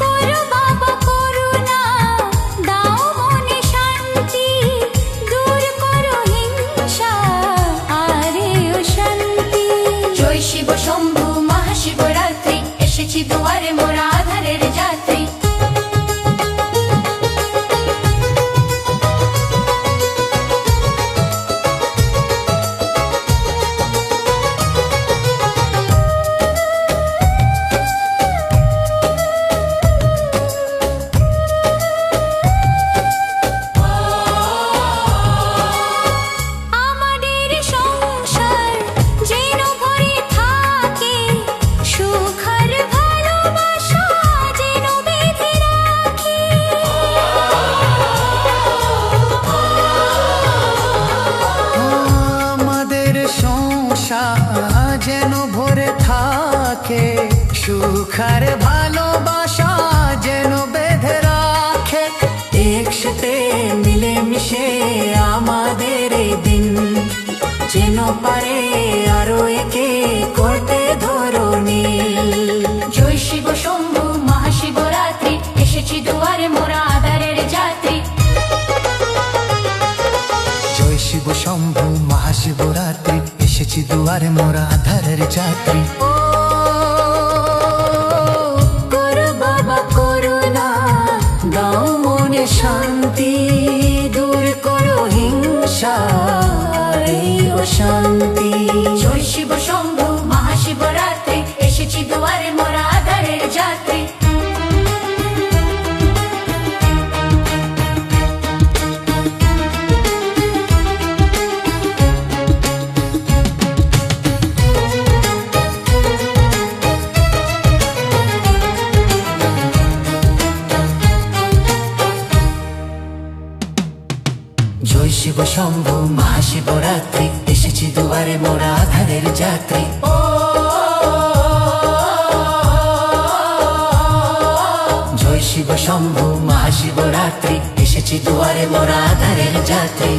করো বাবা করুণা দাও মনে শান্তি দূর করো হিংসা আরে ও শান্তি জয় শিব শম্ভু মহাশিবরাত্রি এসেছি দুয়ারে মোরা আধারের যাত্রী আমাদের সংসার যেন ভরে থাকে সুখ আর ভালোবাসা যেন বেঁধে রাখে আমাদের সংসার যেন ভরে থাকে সুখ আর ভালোবাসা যেন বেঁধে রাখে একসাথে মিলেমিশে আমাদের এই দিন যেন পারে আরো একে করতে ধরণী জয় শিব শম্ভু মহাশিবরাত্রি এসেছি দুয়ারে মোরা আধারের যাত্রী জয় শিব শম্ভু মহাশিবরাত্রি এসেছি দুয়ারে মোরা আধারের যাত্রী ও করো বাবা করুণা দাও মনে শান্তি দূর করো হিংসা এই ও শান্তি জয় শিব শম্ভু মহাশিবরাত্রি এসেছি দুয়ারে মোরা আধারের যাত্রী জয় শিব শম্ভু মহাশিবরাত্রি এসেছি দুয়ারে মোরা আধারের যাত্রী জয় শিব শম্ভু মহাশিবরাত্রি এসেছি দুয়ারে মোরা আধারের যাত্রী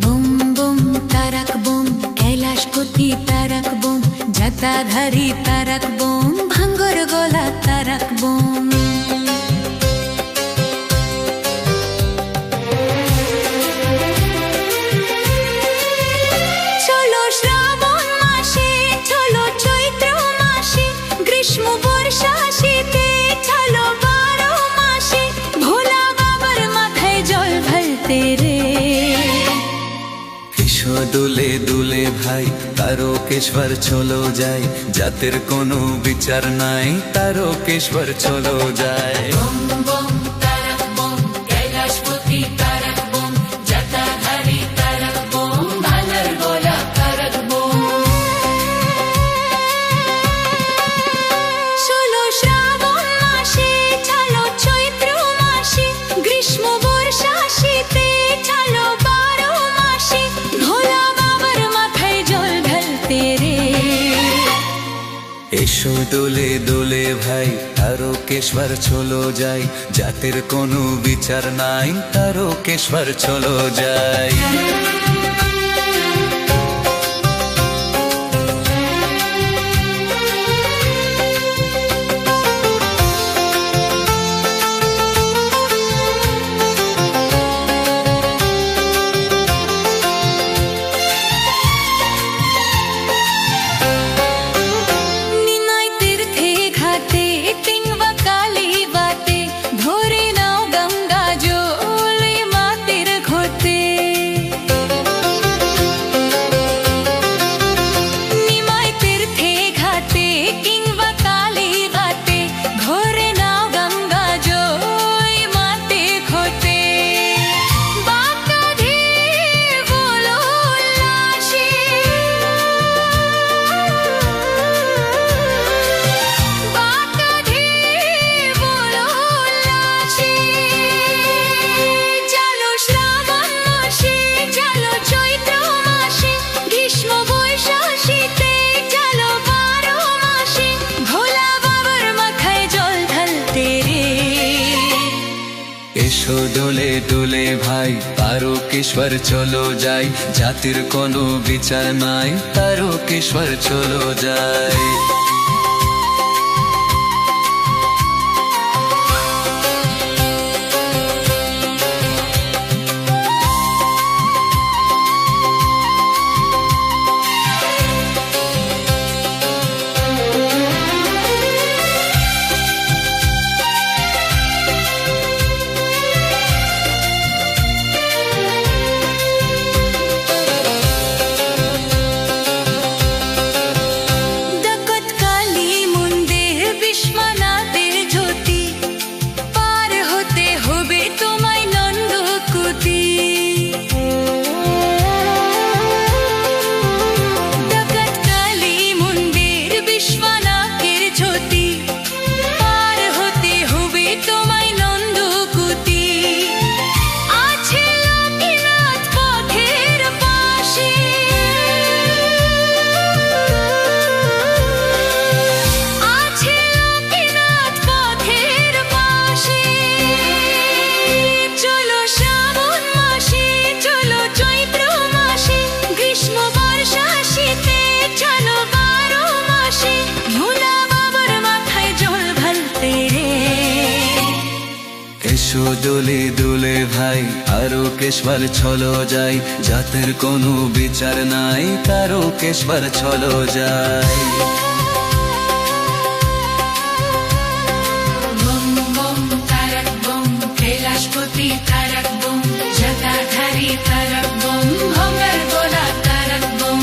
বুম বুম তারক বুম কৈলাসপতি তারক বুম জটাধারী তারক বুম ভাঙ্গর গলা তারক বুম চলো শ্রাবণ মাসে চলো চৈত্র মাসে গ্রীষ্ম বর্ষা শীতে চলো 12 মাসে ভোলা বাবার মাথায় জল ঢালতে রে এসো দুলে দুলে ভাই তারকেশ্বর চলো যাই জাতের কোনো বিচার নাই তারকেশ্বর চলো যায় বম বম তারক বম কৈলাসপতি তারক বম জটাধারী তারক বম ভাঙ্গর গলা তারক বম চলো শ্রাবণ মাসে চলো চৈত্র মাসে গ্রীষ্ম বর্ষা শীতে চলো 12 মাসে ভোলা বাবার মাথায় জল ঢালতে রে এসো দোলে দোলে ভাই তারকেশ্বর চলো যাই জাতের কোনো বিচার নাই তারকেশ্বর চলো যাই নিমাই তীর্থে ঘাটে টিংবা কালী বাতে ধরে নাও গঙ্গা জল মাটির ঘটে এসো দোলে দোলে ভাই তারকেশ্বর চলো যাই, জাতির কোনো বিচার নাই, তারকেশ্বর চলো যাই। এসো দোলে দোলে ভাই তারকেশ্বর চলো যাই, জাতের কোনো বিচার নাই, তারকেশ্বর চলো যাই। বুম বুম তারক বুম, কৈলাসপতি তারক বুম, জটাধারী তারক বুম, ভঙ্গের গোলা তারক বুম।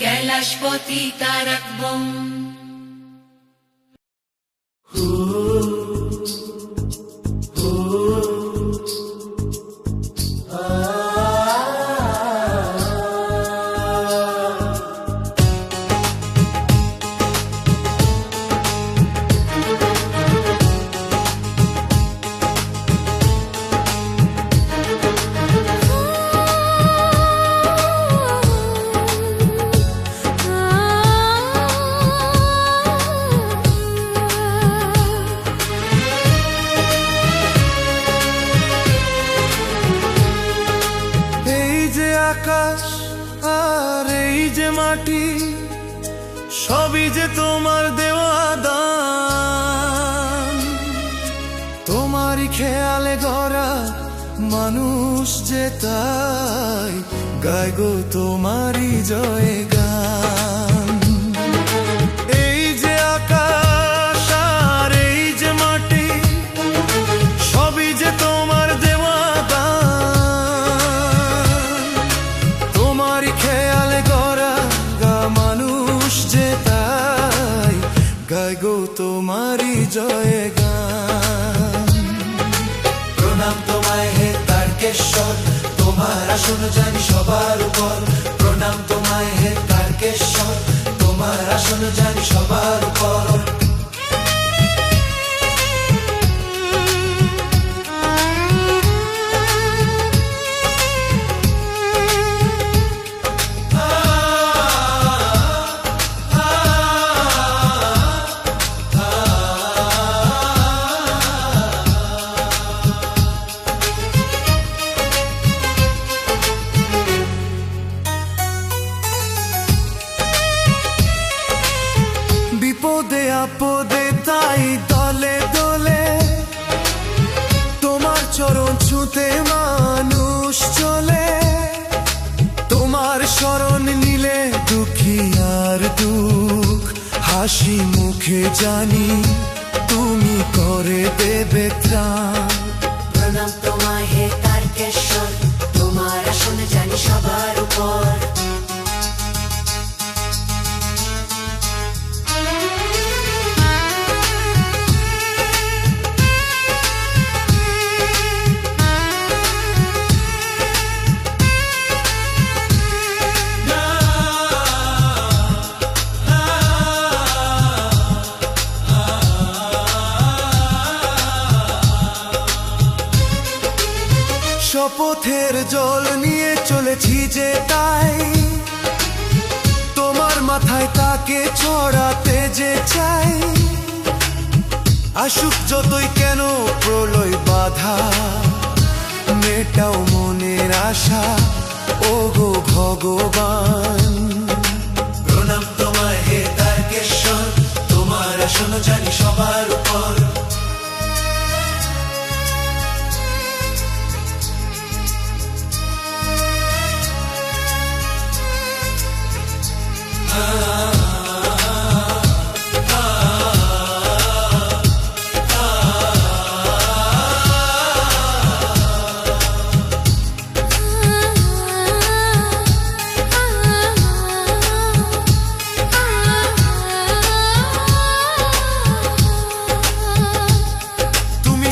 কৈলাসপতি তারক বুম। আকাশ আর এই যে মাটি, সবই যে তোমার দেওয়া দান। তোমারই খেয়ালে গড়া মানুষ যে, তাই গায় গো তোমারই জয় গান। এই যে আকাশ আর এই যে মাটি, সবই যে তোমার দেওয়া দান। তোমারই খেয়ালে গড়া মানুষ যে, তাই গায় গো তোমারই জয় গান। প্রণাম তোমায় হে তারকেশ্বর, তোমার আসন জানি সবার উপর। প্রণাম তোমায় হে তারকেশ্বর, তোমার আসন জানি সবার উপর। বিপদে আপদে তাই দলে দলে তোমার চরণ ছুঁতে মানুষ চলে। তোমার শরণ নিলে দুঃখী আর দুঃখ হাসি মুখে জানি তুমি করে দেবে ত্রাণ। প্রণাম তোমায় হে তারকেশ্বর, তোমার আসন জানি সবার উপর। শপথের জল নিয়ে চলেছি যে তাই তোমার মাথায় তাকে ছড়াতে যে চাই আসুক যতই কেন প্রলয় বাধা মেটাও মনের আশা ওগো ভগবান প্রণাম তোমায় হে তারকেশ্বর তোমার আসন জানি সবার উপর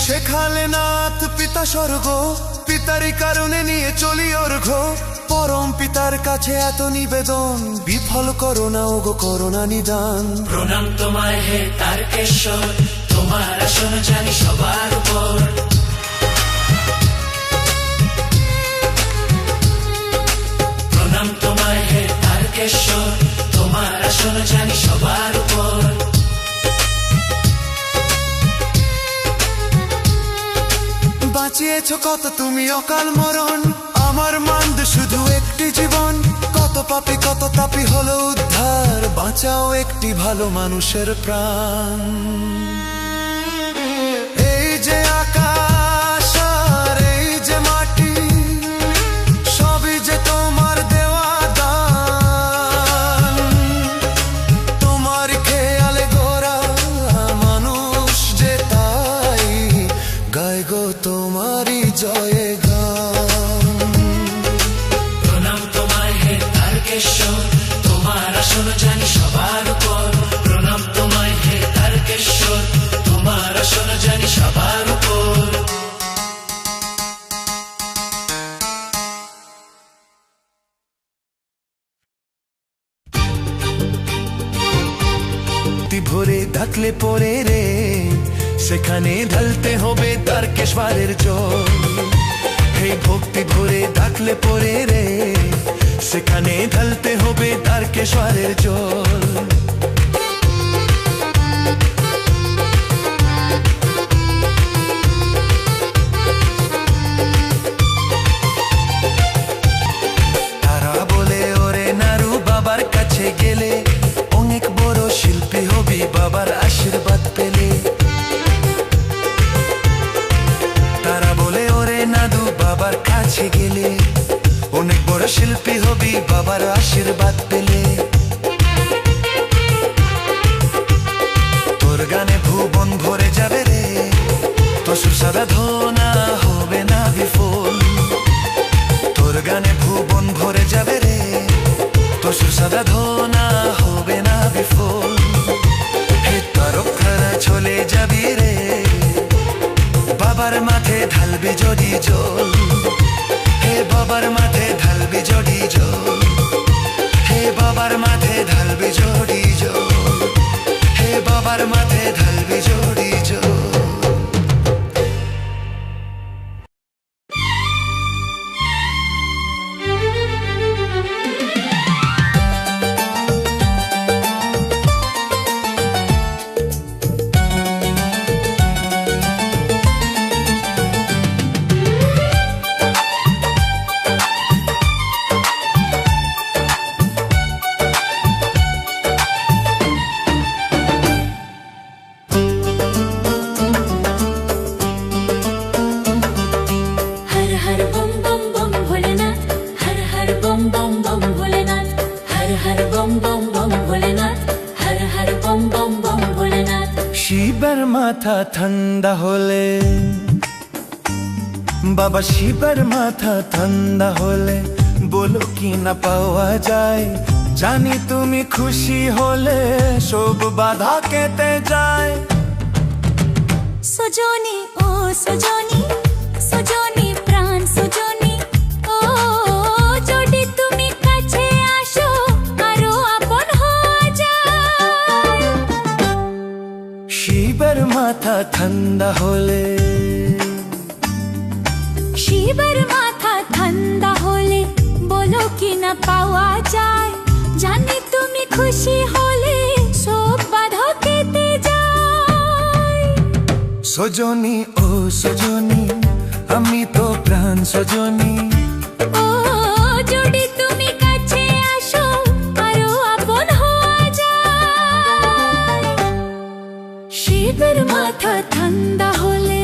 শেখালে নাথ পিতা স্বর্গ পিতারই কারণে নিয়ে চলি অর্ঘ পরম পিতার কাছে এত নিবেদন বিফল করো না ওগো করোনা নিদান প্রণাম তোমায় হে তারকেশ্বর তোমার আসন জানি সবার উপর প্রণাম তোমায় হে তারকেশ্বর তোমার আসন জানি সবার উপর বাঁচিয়েছ কত তুমি অকাল মরণ আমার মান্দ শুধু একটি জীবন কত পাপী কত তাপী হলো উদ্ধার বাঁচাও একটি ভালো মানুষের প্রাণ এই যে আকাশ আর এই যে মাটি সবই যে তোমার দেওয়া দান তোমার খেয়ালে গোরা মানুষ যে তাই গায় গো তোমারই জয় গান প্রণাম তোমায় হে তারকেশ্বর তোমার আসন জানি সবার উপর প্রণাম তোমায় হে তারকেশ্বর তোমার আসন জানি সবার উপর ভরে ডাকলে পরে রে সেখানে ঢালতে হবে তারকেশ্বরের জল হে ভক্তি ভরে ডাকলে পরে রে সেখানে ঢালতে হবে তারকেশ্বরের জল তারা বলে ওরে নারু বাবার কাছে গেলে অনেক বড় শিল্পী হবি বাবার আশীর্বাদ পেলে তারা বলে ওরে নাদু বাবার কাছে গেলে অনেক বড় শিল্পী হবি বাবার আশীর্বাদ পেলে তোর গানে ভুবন ভরে যাবে রে তো সুসাধনা হবে না বিফল তোর গানে ভুবন ভরে যাবে রে তো সুসাধনা হবে না বিফল হে তারকারা চলে যাবি রে বাবার মাঠে ঢালবি যদি জল হে বাবার মাঠে ঢালবি যদি জল হে বাবার মাঠে ঢালবি যদি জল হে বাবার মাঠে ঢালবি যদি জল শিবের মাথা ঠান্ডা হলে বাবা শিবের মাথা ঠান্ডা হলে বলো কি না পাওয়া যায় জানি তুমি খুশি হলে সব বাধা কেটে যায় সজনী ও সজনী সজনী প্রাণ সজনী ও যদি তুমি কাছে আসো আরো আপন হয়ে যায় শিবের মাথা ঠান্ডা হলে শিবের মাথা ঠান্ডা হলে বলো কি না পাওয়া যায়, জানি তুমি খুশি হলে সব বাধা কেটে যায়। সজনী ও সজনী আমি তো প্রাণ সজনী, ও যদি তুমি কাছে আসো আরো আপন হওয়া যায়। শিবের মাথা ঠান্ডা হলে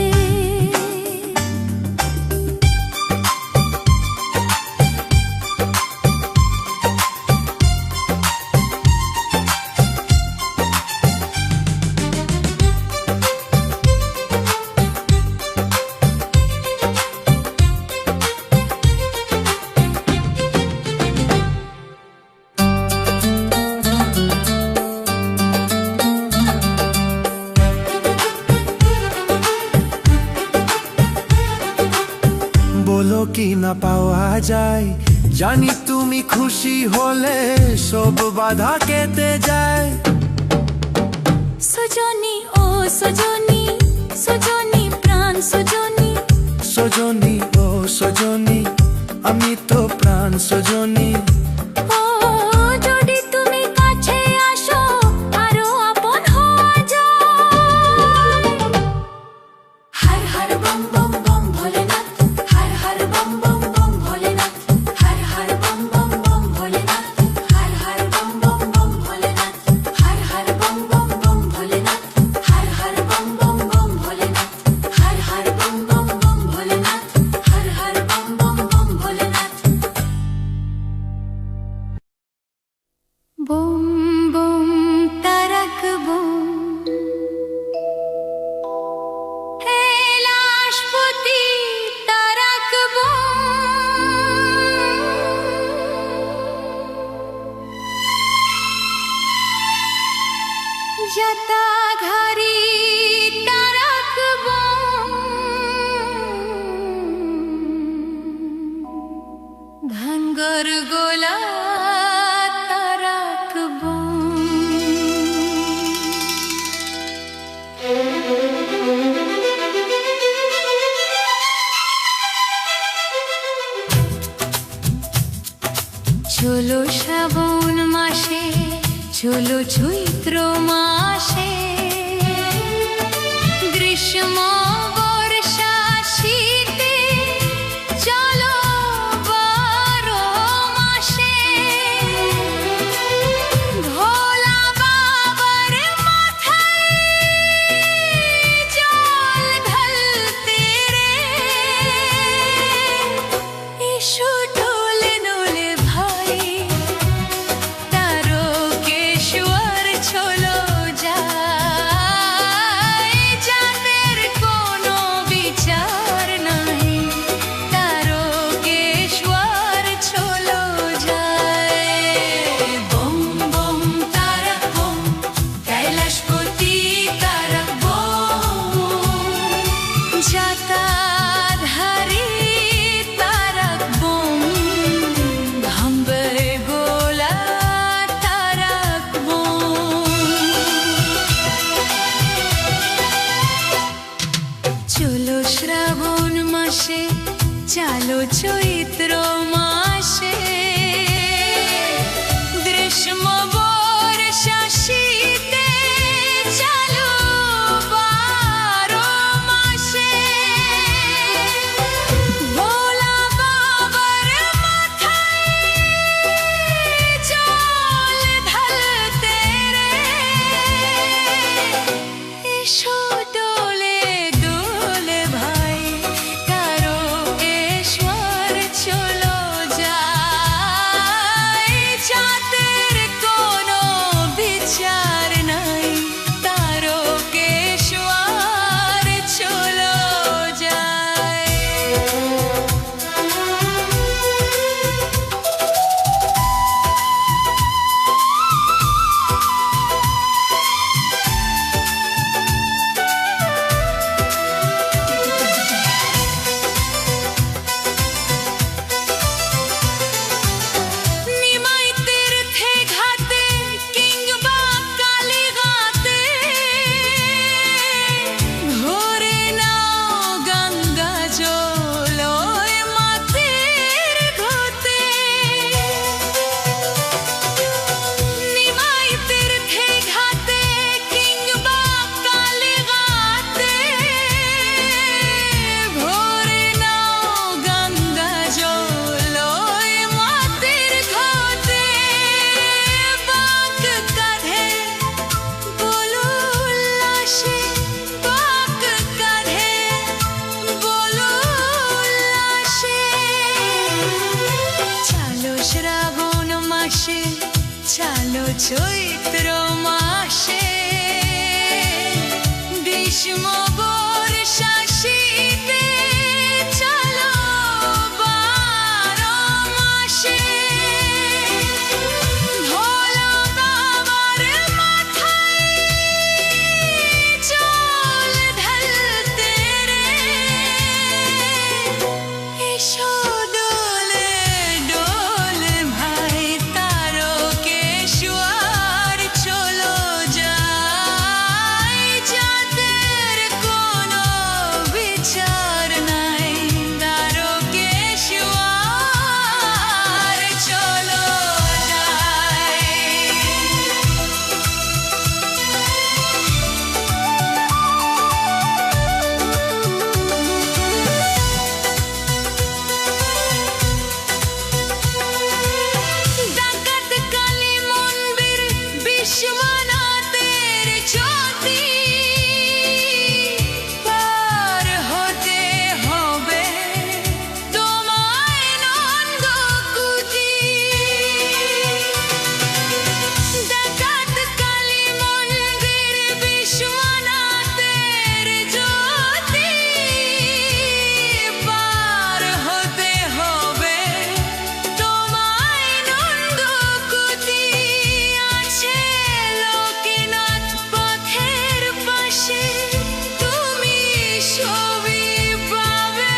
বলো কি না পাওয়া যায়, জানি তুমি খুশি হলে সব বাধা কেটে যায়। সজনী ও সজনী, সজনী প্রাণ সজনী, সজনী ও সজনী আমি তো প্রাণ সজনী। ও যদি তুমি কাছে আসো আরো আপন হওয়া যায়। হর হর বম বম বম ভোলেনাথ, হর হর বম বম বম ভোলেনাথ, হর হর বম বম বম ভোলেনাথ, হর হর বম বম বম ভোলেনাথ, হর হর বম বম বম ভোলেনাথ, হর হর বম বম বম ভোলেনাথ, হর হর বম বম বম ভোলেনাথ, হর হর বম বম বম ভোলেনাথ। বুম বুম তারক বুম, হে লাশপতি তারক বুম, জটা ঘারি তারক বুম, ভাঙ্গর গোলা তারক বুম। চলো শ্রাবণ মাসে, চলো চৈত্র মাসে, গ্রীষ্ম বর্ষা শীতে চলো 12 মাসে। ভোলা বাবার মাথায় জল ঢালতে রে, এসো ডোলে ডোলে ভাই, তারকেশ্বর চলো যায়, যাদের চৈত্র মাসে গ্রীষ্ম বর্ষা শীতে চলো 12 মাসে ভোলা বাবার মাথায় জল ঢালতে রে এসো দোলে ডোলে ভাই তারকেশ্বর চলো যাই যাদের কোনো বিচার নাই তারকেশ্বর চলো যাই ডাকাত কালী মন্দির বিশ্বনাথের জ্যোতি পার হতে হবে তোমায় নন্দকুতি ডাকাত কালী মন্দির বিশ্বনাথের জ্যোতি পার হতে হবে তোমায় নন্দকুতি আছে লোকনাথ পথের পাশে তুমি সবই পাবে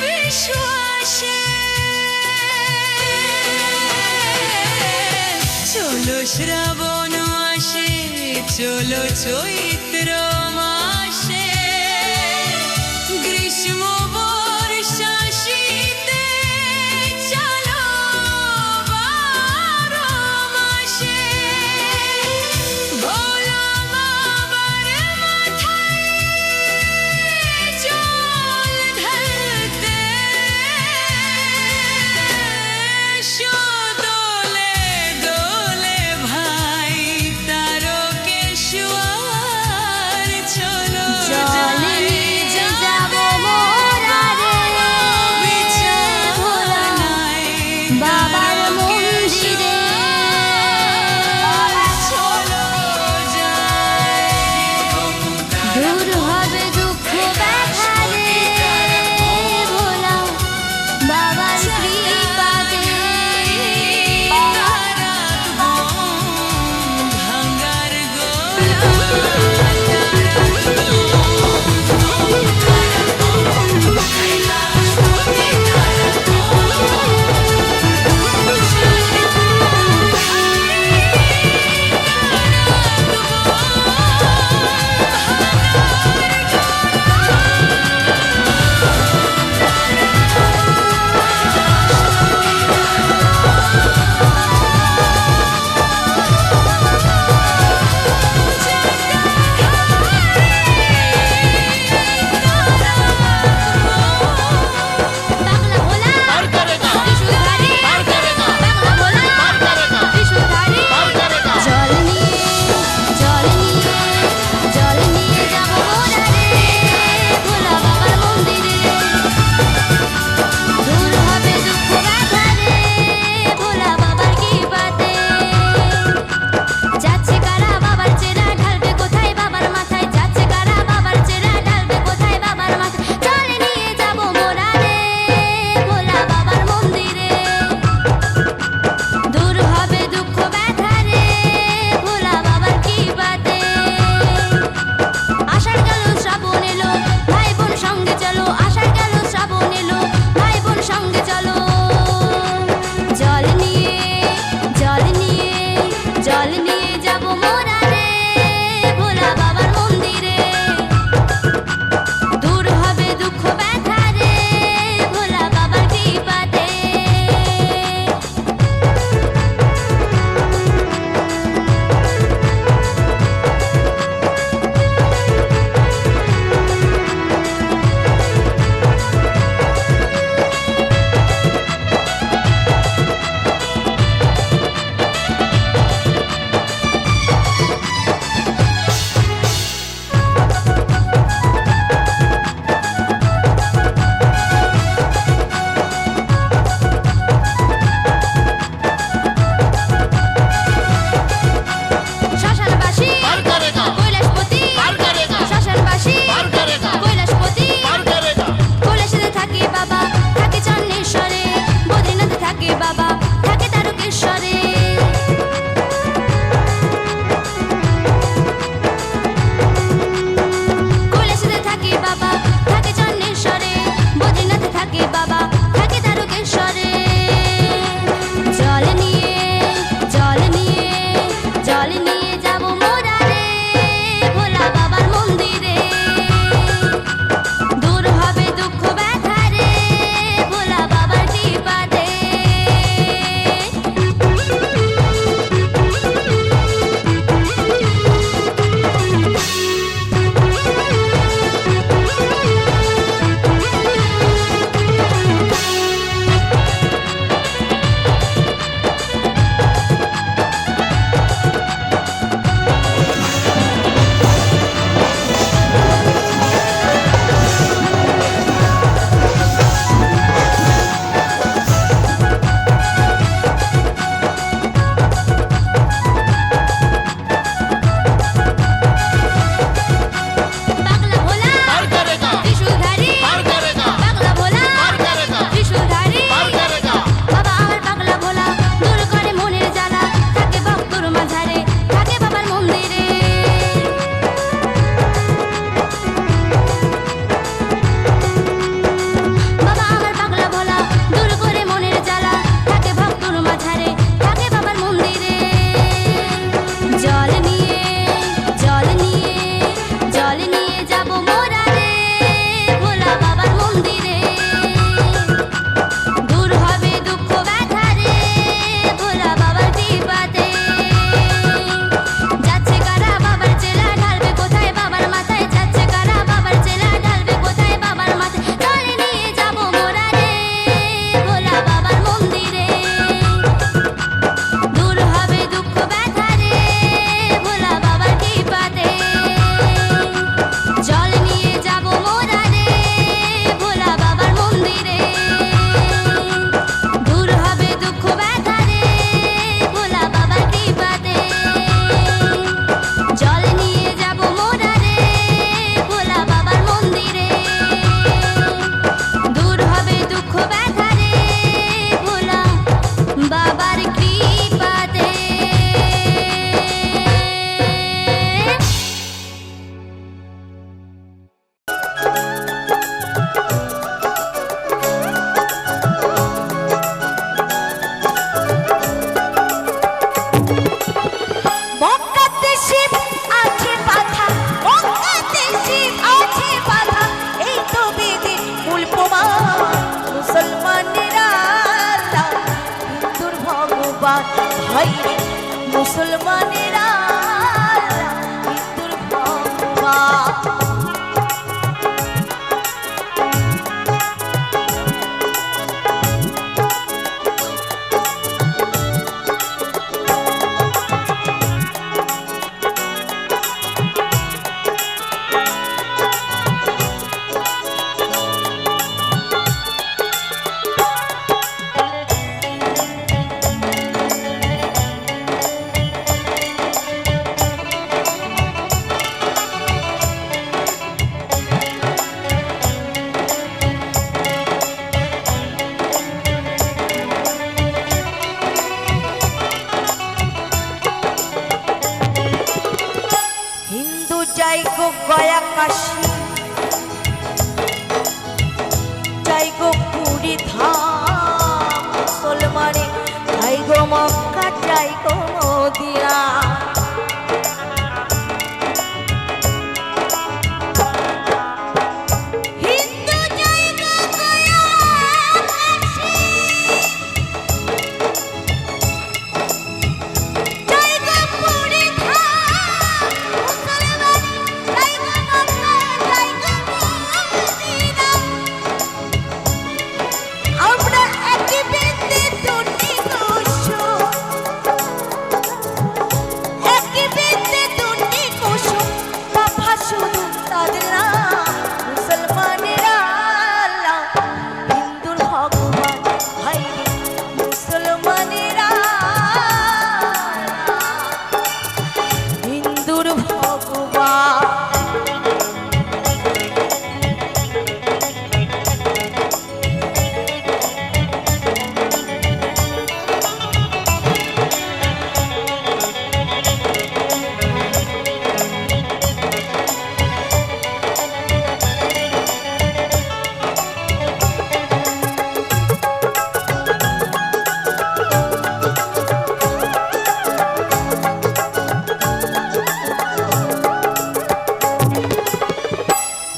বিশ্বাসে চলো শ্রাবণ মাসে চলো চৈত্র মাসে গ্রীষ্ম বর্ষা শীতে চলো 12 মাসে ভোলা বাবার মাথায় জল ঢালতে এসো দোলে ডোলে ভাই তারকেশ্বর ভাই মুসলমানেরা হিন্দুর ভগবান। যাই গো গয়া কাশী, যাই গো পুরী ধাম, মুসলমানে যাই গো মক্কা, যাই গো মদিনা। হিন্দু যাই গো গয়া কাশী, যাই গো পুরী ধাম, আমরা একই বৃন্দে দুটি কুসুম, একই বৃন্দে দুটি কুসুম, বাবা শুধু তাদের নাম মুসলমানেরা আল্লাহ, হিন্দুর ভগবান ভাই মুসলমানেরা হিন্দুর ভগবান।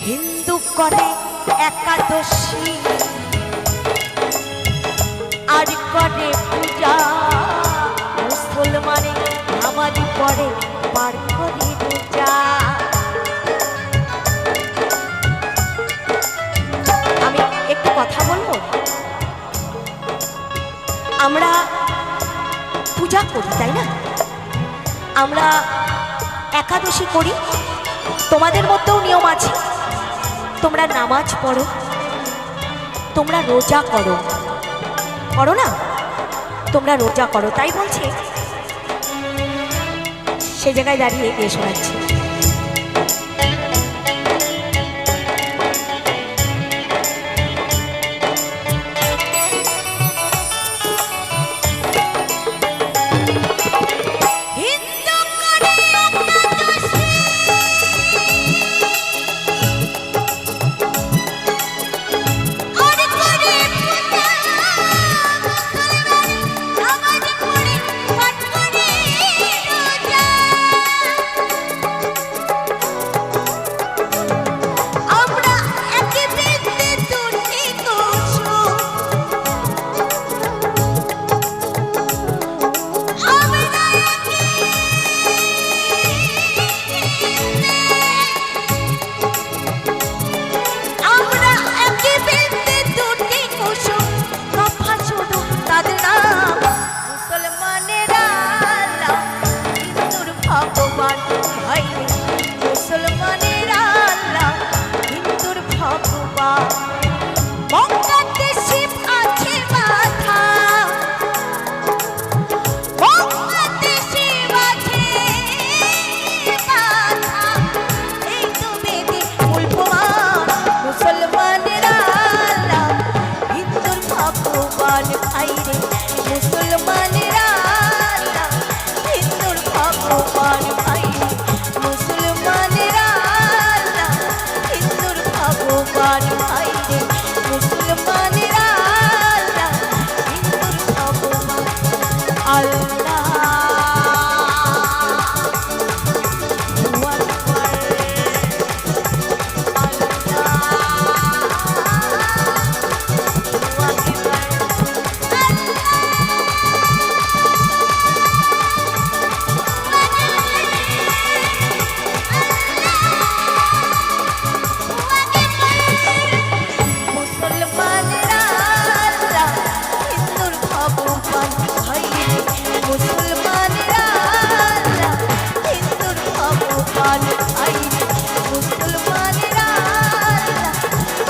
হিন্দু করে একাদশী আর করে পূজা, মুসলমানে নামাজ পড়ে পার করে রোজা। আমি একটু কথা বলবো, আমরা পূজা করি তাই না, আমরা একাদশী করি, তোমাদের মধ্যেও নিয়ম আছে, তোমরা নামাজ পড়ো, তোমরা রোজা করো, করো না, তোমরা রোজা করো, তাই বলছে সে জায়গায় দাঁড়িয়ে গিয়ে শোনাচ্ছি। ভাই মুসলমানের আল্লাহ হিন্দুর ভগবান গঙ্গাতে শিব আছে মাথা গঙ্গাতে শিব আছে মাথা এই তো বেদে মূল প্রমাণ মুসলমানের আল্লাহ হিন্দুর ভগবান ভাই রে মুসলমানের আল্লাহ হিন্দুর ভগবান ভাই রে মুসলমানের আল্লাহ হিন্দুর ভগবান ভাই রে মুসলমানের আল্লাহ হিন্দুর ভগবান আল্লাহ মুসলমানের আল্লাহ হিন্দুর ভগবান ভাই রে মুসলমানের আল্লাহ হিন্দুর ভগবান ভাই রে মুসলমানের আল্লাহ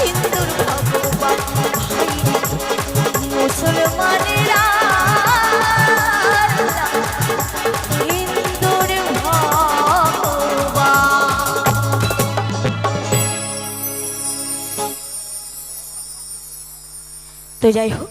হিন্দুর ভগবান ভাই রে মুসলমানের আল্লাহ হিন্দুর ভগবান। তো যাই হোক